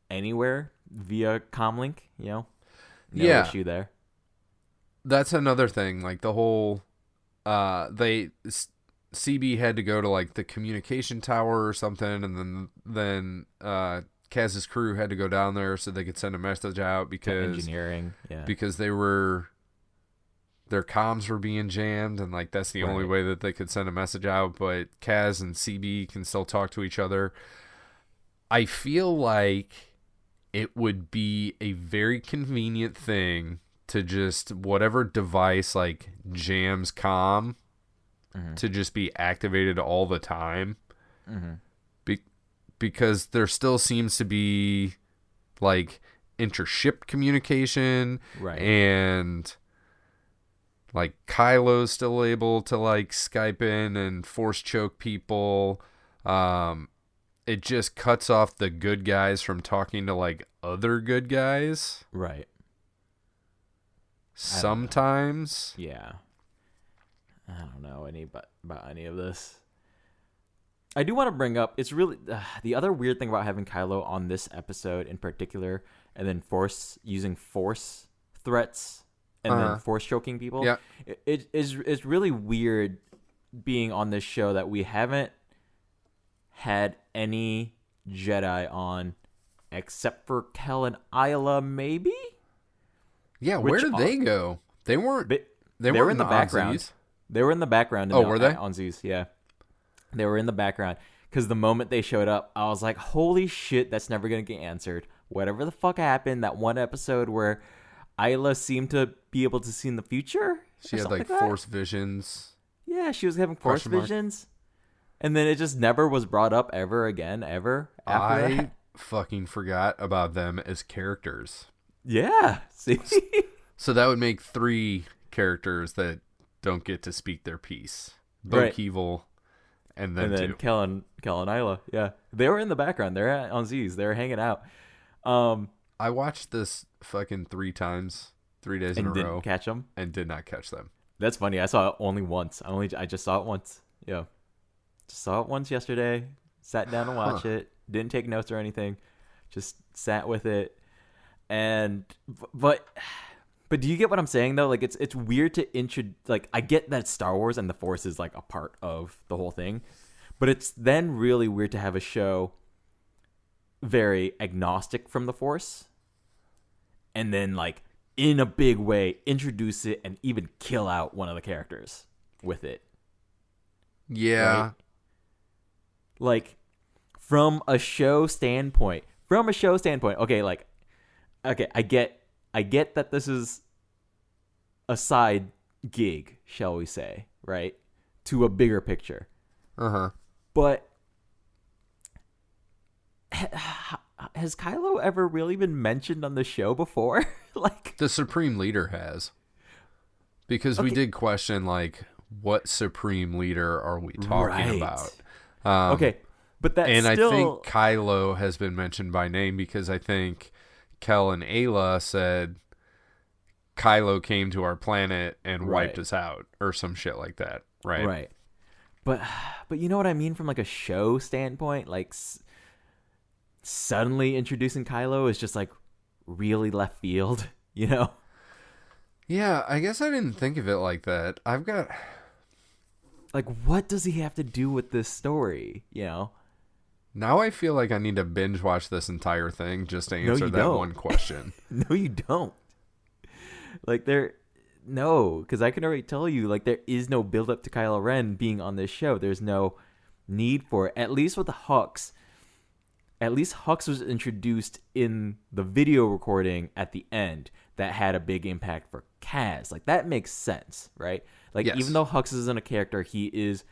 anywhere via comlink, No Yeah. issue there. That's another thing. Like, the whole... CB had to go to, like, the communication tower or something, and then Kaz's crew had to go down there so they could send a message out because... Engineering, yeah. Because their comms were being jammed, and like that's the only Right. way that they could send a message out. But Kaz and CB can still talk to each other. I feel like it would be a very convenient thing to just whatever device like jams comm to just be activated all the time, because there still seems to be like intership communication, Right. and like Kylo's still able to like Skype in and force choke people. It just cuts off the good guys from talking to like other good guys Right. sometimes. Yeah. I don't know about any of this. I do want to bring up, it's really the other weird thing about having Kylo on this episode in particular, and then using force threats and then force choking people. Yeah. It's really weird being on this show that we haven't had any Jedi on except for Kel and Isla, maybe? Yeah, Which where did they go? They weren't. They were weren't in the background. Onsies. They were in the background. Oh, were they? On Zeus, yeah. They were in the background. Because the moment they showed up, I was like, holy shit, that's never going to get answered. Whatever the fuck happened, that one episode where Isla seemed to be able to see in the future, She had like that. force visions. Yeah, she was having force visions. And then it just never was brought up ever again, ever after that. Fucking forgot about them as characters. Yeah. See? So that would make 3 characters that don't get to speak their piece. Bokeevil, and then 2. Kel and Isla. Yeah. They were in the background. They're on Z's. They're hanging out. I watched this fucking 3 times, 3 days in a row. And didn't catch them? And did not catch them. That's funny. I saw it only once. I just saw it once. Yeah. Just saw it once yesterday. Sat down to watch it. Didn't take notes or anything. Just sat with it. And but do you get what I'm saying though? Like it's weird to introduce. Like I get that Star Wars and the Force is like a part of the whole thing, but it's then really weird to have a show very agnostic from the Force, and then like in a big way introduce it and even kill out one of the characters with it. Yeah. Right? Like from a show standpoint, okay, I get that this is a side gig, shall we say, right? To a bigger picture. Uh-huh. But has Kylo ever really been mentioned on the show before? Like the Supreme Leader has. Because we did question like what Supreme Leader are we talking about? Okay. But that's and still... I think Kylo has been mentioned by name because I think Kel and Ayla said Kylo came to our planet and wiped us out or some shit like that, right? Right. But you know what I mean from like a show standpoint? Like suddenly introducing Kylo is just like really left field, you know? Yeah, I guess I didn't think of it like that. I've got... Like, what does he have to do with this story, you know? Now I feel like I need to binge watch this entire thing just to answer that one question. No, you don't. Like, because I can already tell you, like, there is no build up to Kylo Ren being on this show. There's no need for it. At least with the Hux. At least Hux was introduced in the video recording at the end that had a big impact for Kaz. Like, that makes sense, right? Like, yes. Even though Hux isn't a character, he is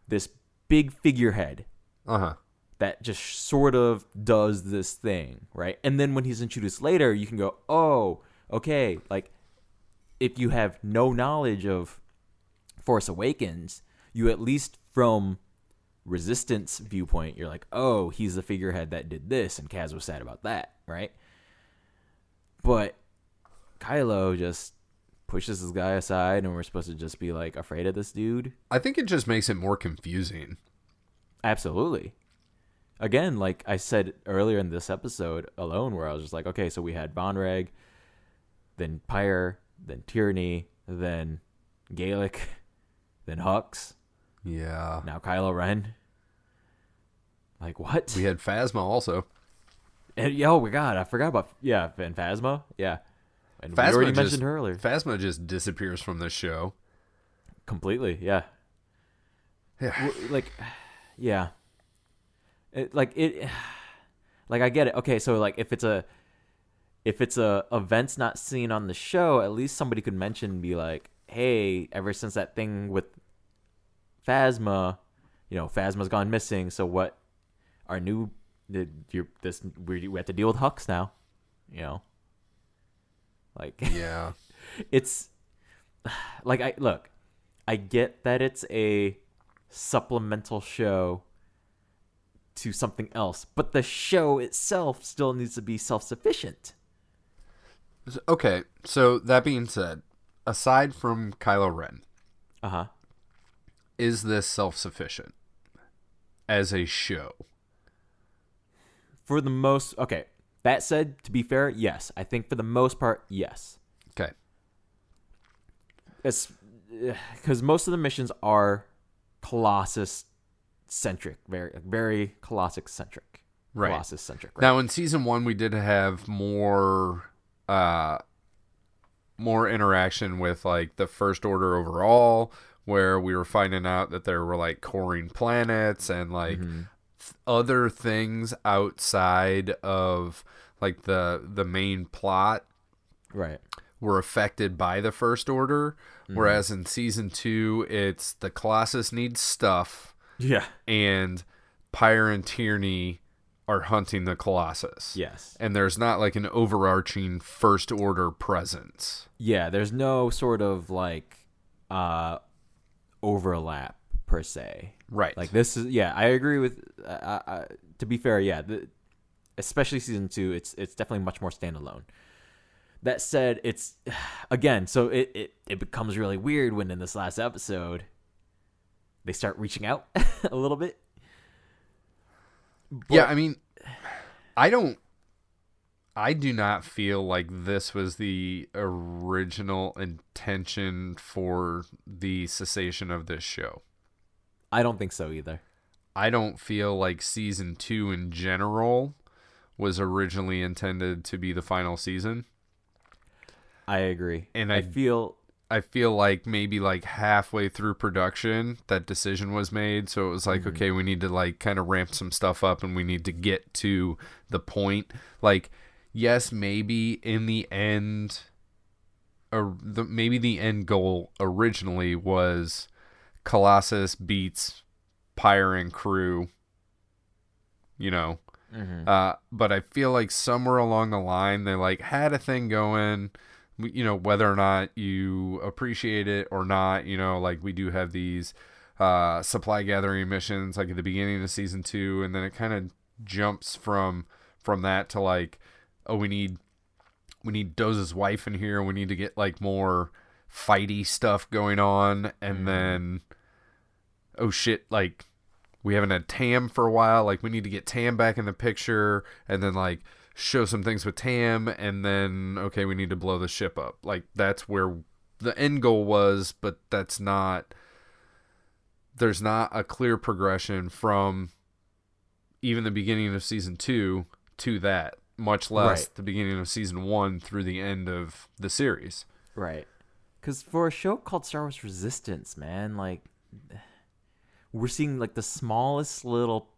this big figurehead. Uh-huh. That just sort of does this thing, right? And then when he's introduced later, you can go, oh, okay. Like, if you have no knowledge of Force Awakens, you at least from Resistance viewpoint, you're like, oh, he's the figurehead that did this, and Kaz was sad about that, right? But Kylo just pushes this guy aside, and we're supposed to just be like afraid of this dude. I think it just makes it more confusing. Absolutely. Again, like I said earlier in this episode alone, where I was just like, okay, so we had Vonreg, then Pyre, then Tyranny, then Gaelic, then Hux. Yeah. Now Kylo Ren. Like, what? We had Phasma also. And, oh my god, I forgot about... Yeah, and Phasma. Yeah. And Phasma we already mentioned her earlier. Phasma just disappears from the show. Completely, yeah. Yeah. Like, yeah. Like, I get it. Okay, so, like, if it's a event's not seen on the show, at least somebody could mention and be like, hey, ever since that thing with Phasma, Phasma's gone missing, so what... Our new, we have to deal with Hux now, like, yeah, it's like, I get that it's a supplemental show to something else, but the show itself still needs to be self-sufficient. Okay. So that being said, aside from Kylo Ren, is this self-sufficient as a show? For the most... Okay, that said, to be fair, yes. I think for the most part, yes. Okay. Because most of the missions are Colossus-centric. Very, very Colossus-centric. Right. Colossus-centric, right? Now, in Season 1, we did have more interaction with, like, the First Order overall, where we were finding out that there were, like, coring planets and, like... Mm-hmm. Other things outside of like the main plot, right? were affected by the First Order, whereas in season 2, it's the Colossus needs stuff, Yeah. and Pyre and Tierney are hunting the Colossus. Yes. And there's not like an overarching First Order presence. Yeah, there's no sort of like overlap per se. Right. Like this is I agree with to be fair, especially season 2, it's definitely much more standalone. That said, it's again, so it becomes really weird when in this last episode they start reaching out a little bit. But, yeah, I mean, I do not feel like this was the original intention for the cessation of this show. I don't think so either. I don't feel like season 2 in general was originally intended to be the final season. I agree. And I feel like maybe like halfway through production that decision was made, so it was like, okay, we need to like kind of ramp some stuff up and we need to get to the point. Like, yes, maybe in the end, maybe the end goal originally was Colossus beats Pyre and crew, you know. But I feel like somewhere along the line they like had a thing going. You know, whether or not you appreciate it or not, you know, like we do have these supply gathering missions like at the beginning of season 2, and then it kind of jumps from that to like, oh, we need Doze's wife in here, we need to get like more fighty stuff going on, and then oh shit, like we haven't had Tam for a while, like we need to get Tam back in the picture, and then like show some things with Tam, and then okay, we need to blow the ship up. Like that's where the end goal was, but there's not a clear progression from even the beginning of season 2 to that, much less the beginning of season 1 through the end of the series. Right. Because for a show called Star Wars Resistance, man, like we're seeing like the smallest little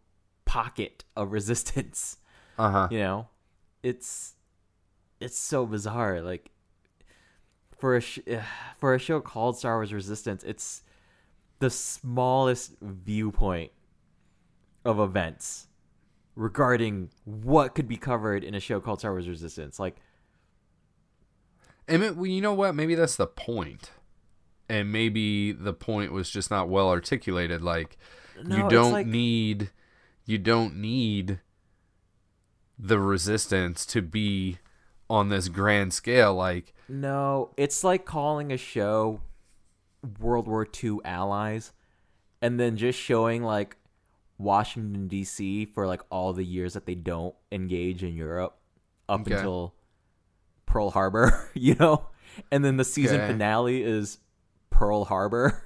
pocket of resistance. You know, it's so bizarre. Like for a show called Star Wars Resistance, it's the smallest viewpoint of events regarding what could be covered in a show called Star Wars Resistance. Like, and well, you know what? Maybe that's the point. And maybe the point was just not well articulated. Like, you don't need the Resistance to be on this grand scale. Like, no, it's like calling a show World War II Allies and then just showing like Washington D.C. for like all the years that they don't engage in Europe up until Pearl Harbor, you know, and then the season finale is Pearl Harbor,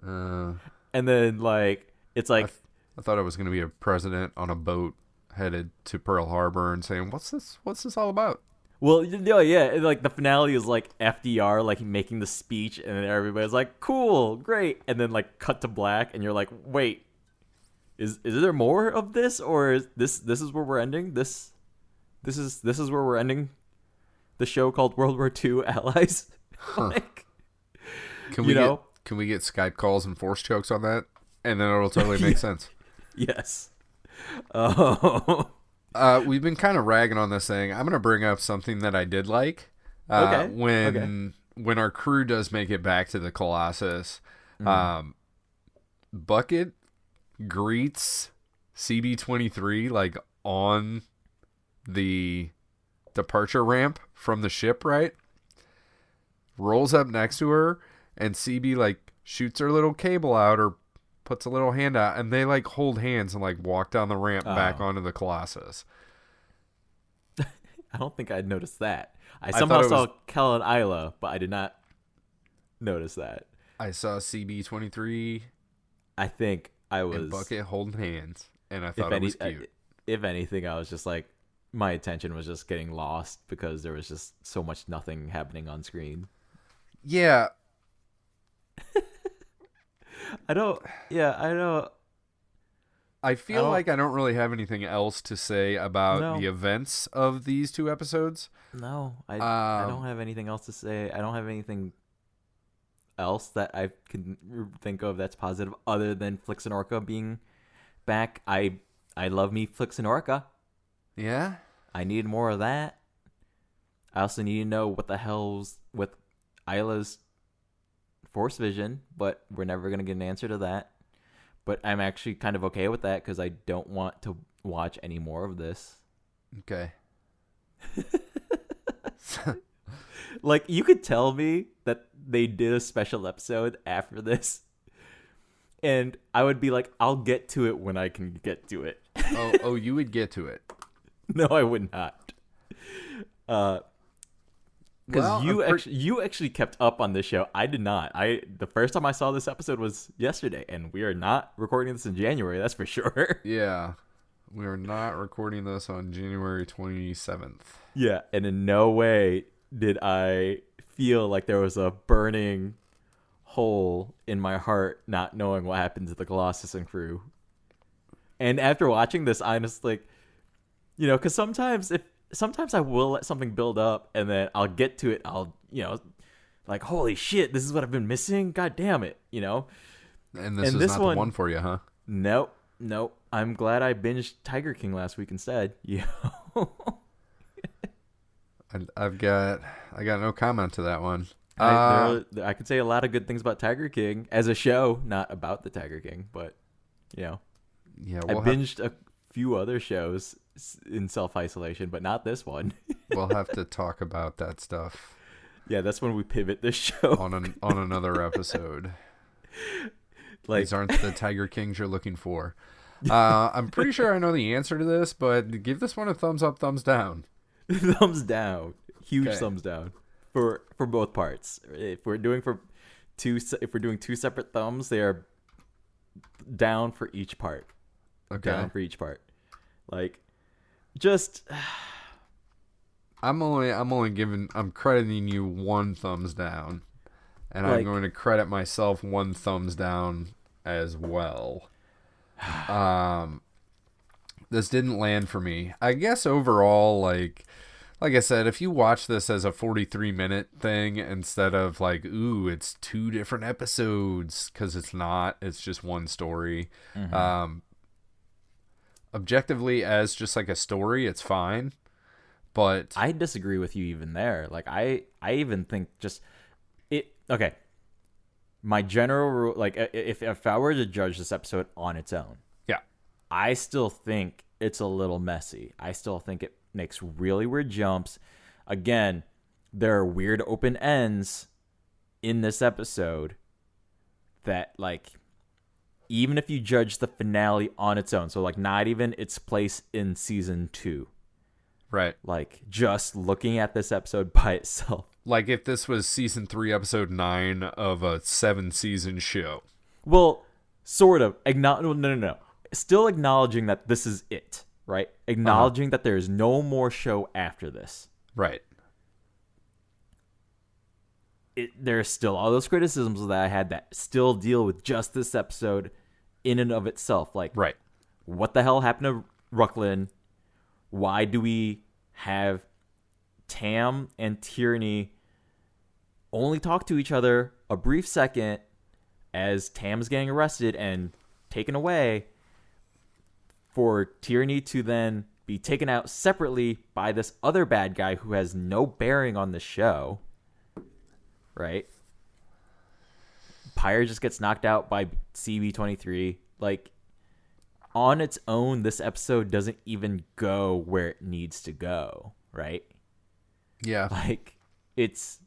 and then like it's like I thought it was going to be a president on a boat headed to Pearl Harbor and saying, what's this all about? Well, yeah, like the finale is like FDR like making the speech, and then everybody's like, cool, great, and then like cut to black, and you're like, wait, is there more of this, or is this is where we're ending? This is where we're ending the show called World War II Allies. Like, can we get Skype calls and force chokes on that, and then it'll totally make sense. Yes. We've been kind of ragging on this thing. I'm going to bring up something that I did like. When our crew does make it back to the Colossus, Bucket greets CB-23 like on the departure ramp from the ship, right? Rolls up next to her, and CB like shoots her little cable out or puts a little hand out, and they like hold hands and like walk down the ramp back onto the Colossus. I don't think I'd noticed that. I somehow saw Kel and Isla, but I did not notice that. I saw CB-23. I think I was and Bucket holding hands, and I thought it was cute. If anything, I was just like, my attention was just getting lost because there was just so much nothing happening on screen. Yeah. I don't. I feel like I don't really have anything else to say about the events of these 2 episodes. No, I don't have anything else to say. I don't have anything else that I can think of that's positive other than Flix and Orca being back. I love me Flix and Orca. Yeah? I need more of that. I also need to know what the hell's with Isla's Force Vision, but we're never going to get an answer to that. But I'm actually kind of okay with that because I don't want to watch any more of this. Okay. Like, you could tell me that they did a special episode after this, and I would be like, I'll get to it when I can get to it. Oh, you would get to it. No, I would not. Because you actually kept up on this show. I did not. The first time I saw this episode was yesterday, and we are not recording this in January. That's for sure. Yeah, we are not recording this on January 27th. Yeah, and in no way did I feel like there was a burning hole in my heart, not knowing what happened to the Colossus and crew. And after watching this, I'm just like, because sometimes I will let something build up and then I'll get to it. I'll, like, holy shit, this is what I've been missing. God damn it, And this is not the one for you, huh? Nope. I'm glad I binged Tiger King last week instead. I got no comment to that one. I could say a lot of good things about Tiger King as a show, not about the Tiger King, but yeah, I binged a few other shows in self-isolation, but not this one. We'll have to talk about that stuff. Yeah, that's when we pivot this show on another episode. Like, these aren't the Tiger Kings you're looking for. I'm pretty sure I know the answer to this, but give this one a thumbs up, thumbs down. Thumbs down. Huge thumbs down for both parts. If we're doing two separate thumbs, they are down for each part. Okay. Down for each part. Like, just I'm crediting you 1 thumbs down, and I'm going to credit myself 1 thumbs down as well. This didn't land for me. I guess overall, like I said, if you watch this as a 43-minute thing instead of like, ooh, it's 2 different episodes, because it's not. It's just one story. Mm-hmm. Objectively, as just like a story, it's fine. But I disagree with you even there. Like, I even think just it. Okay, my general rule, like, if I were to judge this episode on its own, yeah, I still think it's a little messy. I still think it makes really weird jumps. Again, there are weird open ends in this episode that, like, even if you judge the finale on its own, so like not even its place in season 2, right? Like, just looking at this episode by itself. Like if this was season 3, episode 9 of a 7-season show. Well, sort of. No. Still acknowledging that this is it, right? Acknowledging that there is no more show after this. Right. There's still all those criticisms that I had that still deal with just this episode in and of itself. Like, right. What the hell happened to Rucklin? Why do we have Tam and Tierney only talk to each other a brief second as Tam's getting arrested and taken away, for Tierney to then be taken out separately by this other bad guy who has no bearing on the show, right? Pyre just gets knocked out by CB23. Like, on its own, this episode doesn't even go where it needs to go, right? Yeah. Like, it's...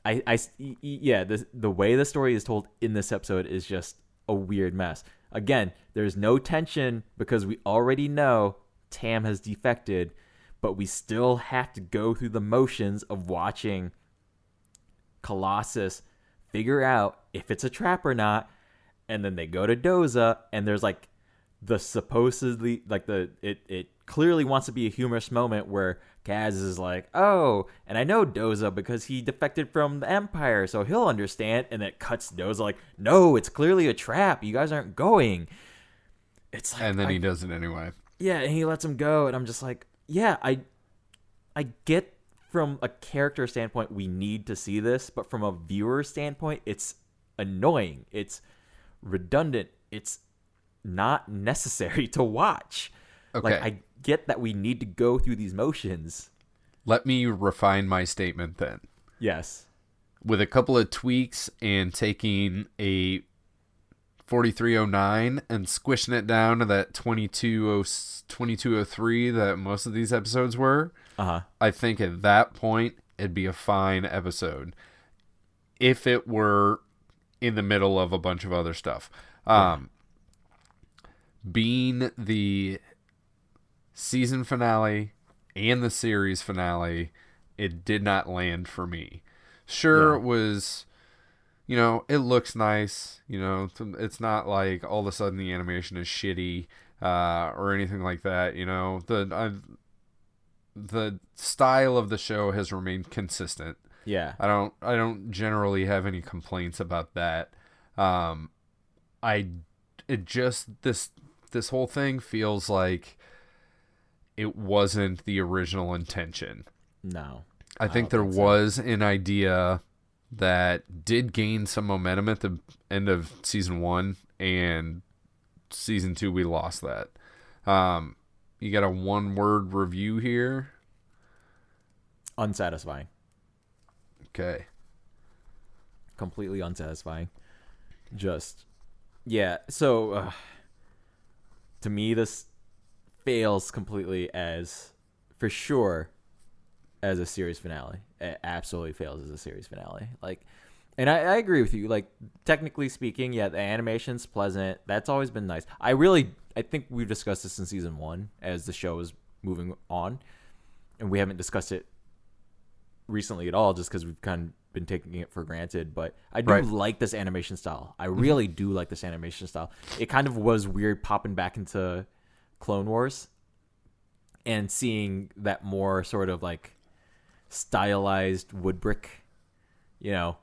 the way the story is told in this episode is just a weird mess. Again, there's no tension because we already know Tam has defected, but we still have to go through the motions of watching Colossus figure out if it's a trap or not, and then they go to Doza, and there's like the supposedly like it clearly wants to be a humorous moment where Kaz is like, oh, and I know Doza because he defected from the Empire, so he'll understand. And it cuts Doza like, no, it's clearly a trap. You guys aren't going. it's like, and then he does it anyway. Yeah, and he lets him go, and I'm just like, yeah, I get from a character standpoint we need to see this, but from a viewer standpoint, it's annoying. It's redundant. It's not necessary to watch. Okay. Like, I get that we need to go through these motions. Let me refine my statement then. Yes. With a couple of tweaks and taking a 4309 and squishing it down to that 2203 that most of these episodes were, I think at that point it'd be a fine episode. If it were in the middle of a bunch of other stuff. Being the season finale and the series finale, it did not land for me. Sure, it was, it looks nice. It's not like all of a sudden the animation is shitty or anything like that. The style of the show has remained consistent. Yeah. I don't generally have any complaints about that. This whole thing feels like it wasn't the original intention. No. I think there was an idea that did gain some momentum at the end of season 1, and season 2 we lost that. You got a 1-word review here? Unsatisfying. Okay. Completely unsatisfying. Just, yeah. So, to me, this fails completely for sure, as a series finale. It absolutely fails as a series finale. And I agree with you. Technically speaking, yeah, the animation's pleasant. That's always been nice. I think we've discussed this in season 1 as the show is moving on, and we haven't discussed it recently at all just because we've kind of been taking it for granted. But I do like this animation style. I really do like this animation style. It kind of was weird popping back into Clone Wars and seeing that more sort of stylized wood brick, style,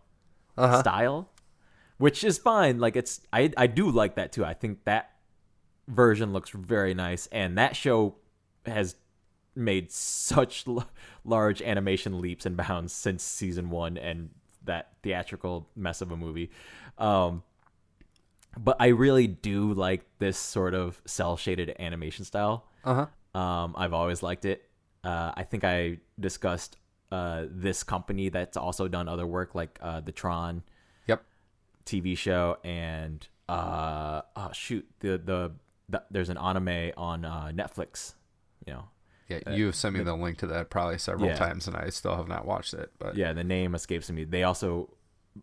which is fine. I do like that too. I think that version looks very nice, and that show has made such large animation leaps and bounds since season 1 and that theatrical mess of a movie. But I really do like this sort of cell shaded animation style. I've always liked it. I think I discussed this company that's also done other work like the Tron TV show, and there's an anime on Netflix. You have sent me the link to that probably several times, and I still have not watched it. But yeah, the name escapes me. They also,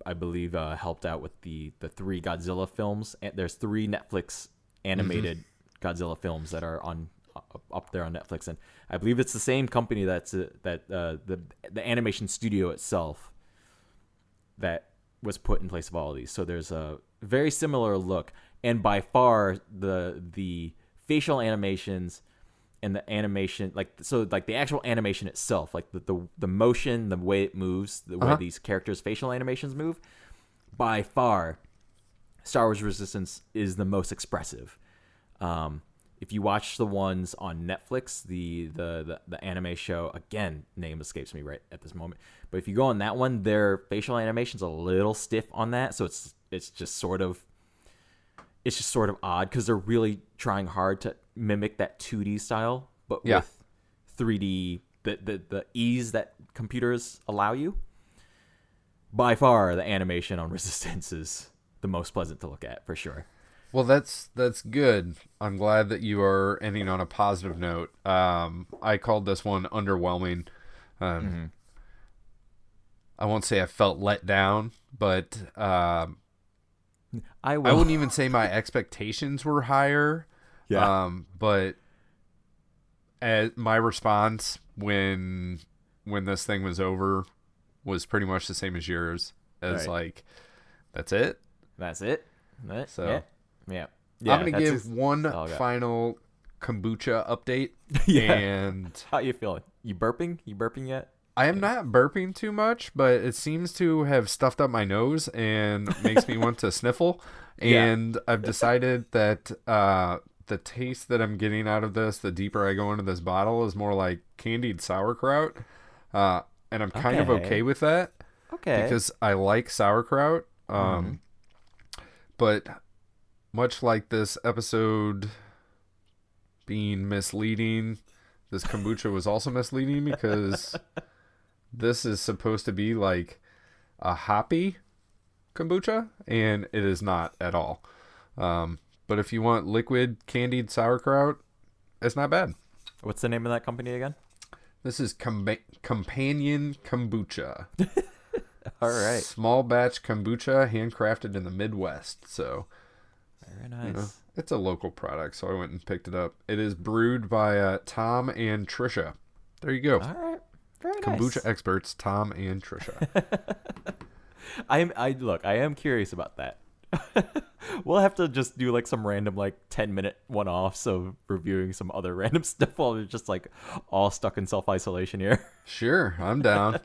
I believe, helped out with the 3 Godzilla films. And there's 3 Netflix animated Godzilla films that are up there on Netflix, and I believe it's the same company the animation studio itself that was put in place of all of these. So there's a very similar look, and by far the facial animations and the animation, the actual animation itself, the motion, the way it moves, the way these characters' facial animations move, by far, Star Wars Resistance is the most expressive. If you watch the ones on Netflix, the anime show, again, name escapes me right at this moment, but if you go on that one, their facial animation's a little stiff on that, so it's just sort of odd because they're really trying hard to mimic that 2D style, but with 3D, the ease that computers allow you. By far, the animation on Resistance is the most pleasant to look at, for sure. Well, that's good. I'm glad that you are ending on a positive note. I called this one underwhelming. I won't say I felt let down, but I wouldn't even say my expectations were higher. Yeah. But my response when this thing was over was pretty much the same as yours. As that's it. That's it. So yeah. I'm gonna give one final kombucha update. And how you feeling? You burping? yet? I am not burping too much, but it seems to have stuffed up my nose and makes me want to sniffle. And I've decided that the taste that I'm getting out of this, the deeper I go into this bottle, is more like candied sauerkraut. And I'm kind of okay with that. Okay. Because I like sauerkraut. But much like this episode being misleading, this kombucha was also misleading because this is supposed to be like a hoppy kombucha, and it is not at all. But if you want liquid candied sauerkraut, it's not bad. What's the name of that company again? This is Companion Kombucha. All right. Small batch kombucha, handcrafted in the Midwest. So, very nice. It's a local product, so I went and picked it up. It is brewed by Tom and Trisha. There you go. All right. Very nice. Kombucha experts, Tom and Trisha. I am curious about that. We'll have to just do like some random 10-minute one-offs of reviewing some other random stuff while we're just all stuck in self-isolation here. Sure, I'm down.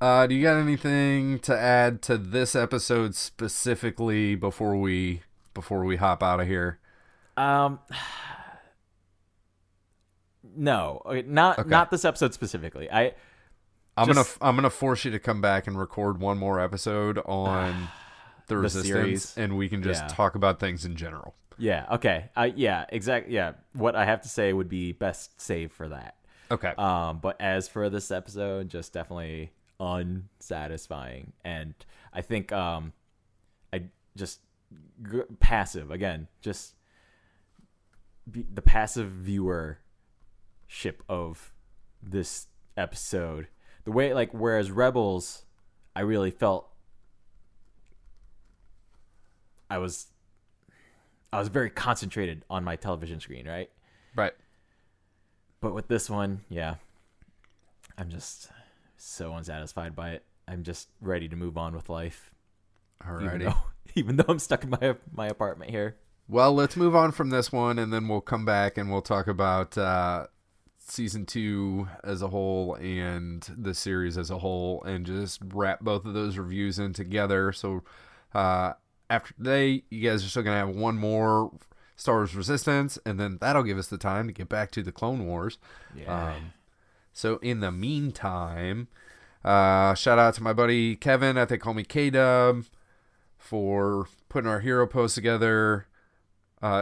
Do you got anything to add to this episode specifically before we hop out of here? No, not this episode specifically. I'm gonna force you to come back and record one more episode on the Resistance, series. And we can just talk about things in general. Yeah. Okay. Yeah. Exactly. Yeah. What I have to say would be best save for that. Okay. But as for this episode, just definitely unsatisfying, and I think passive again, just the passive viewership of this episode. The way whereas Rebels, I really felt I was very concentrated on my television screen, right? Right. But with this one, yeah, I'm just so unsatisfied by it. I'm just ready to move on with life. Alrighty. Even though I'm stuck in my apartment here. Well, let's move on from this one, and then we'll come back and we'll talk about season 2 as a whole and the series as a whole, and just wrap both of those reviews in together. So after today, you guys are still going to have one more Star Wars Resistance, and then that'll give us the time to get back to the Clone Wars. Yeah. So in the meantime, shout out to my buddy Kevin, they call me K-Dub, for putting our hero post together.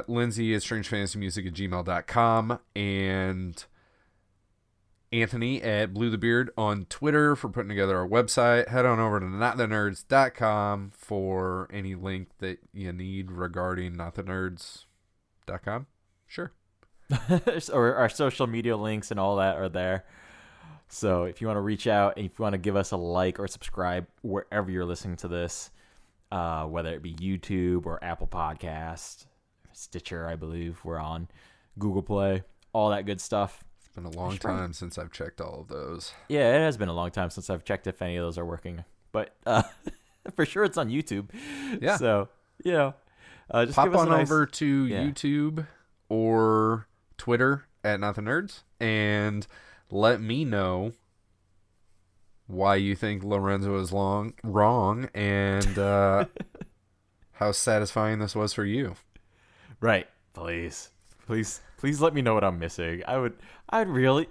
Lindsay at strangefantasymusic@gmail.com, and Anthony at Blue the Beard on Twitter for putting together our website. Head on over to notthenerds.com for any link that you need regarding notthenerds.com. Sure. Or our social media links and all that are there. So if you want to reach out and if you want to give us a like or subscribe wherever you're listening to this, whether it be YouTube or Apple Podcast, Stitcher, I believe we're on, Google Play, all that good stuff. It's been a long time since I've checked all of those. Yeah, it has been a long time since I've checked if any of those are working. But for sure it's on YouTube. Yeah. So, just pop give us on over to YouTube or Twitter at Not the Nerds and let me know why you think Lorenzo is wrong and how satisfying this was for you. Right. Please let me know what I'm missing. I really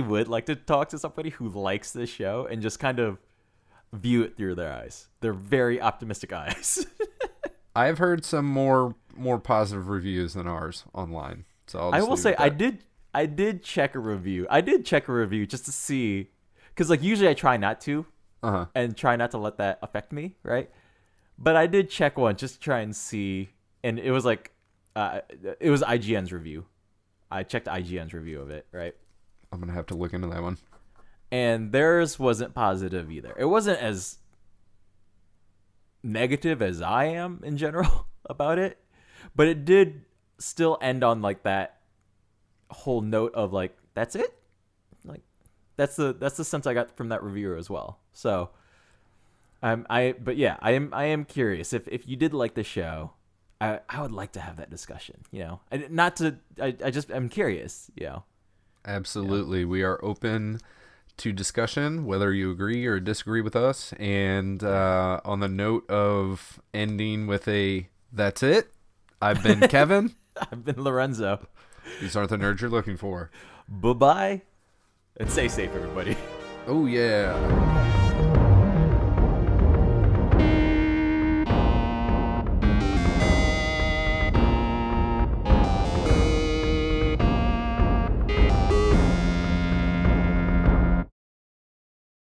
would like to talk to somebody who likes this show and just kind of view it through their eyes. They're very optimistic eyes. I've heard some more positive reviews than ours online. So I will say I did check a review. I did check a review just to see, because usually I try not to, and try not to let that affect me, right? But I did check one just to try and see, and it was it was IGN's review. I checked IGN's review of it, right? I'm gonna have to look into that one. And theirs wasn't positive either. It wasn't as negative as I am in general about it, but it did still end on that whole note of that's it. That's the sense I got from that reviewer as well. So I am curious if you did like the show. I would like to have that discussion, I'm curious, Absolutely. We are open to discussion, whether you agree or disagree with us. And on the note of ending with that's it, I've been Kevin. I've been Lorenzo. These aren't the nerds you're looking for. Bye-bye. And stay safe, everybody. Oh, yeah.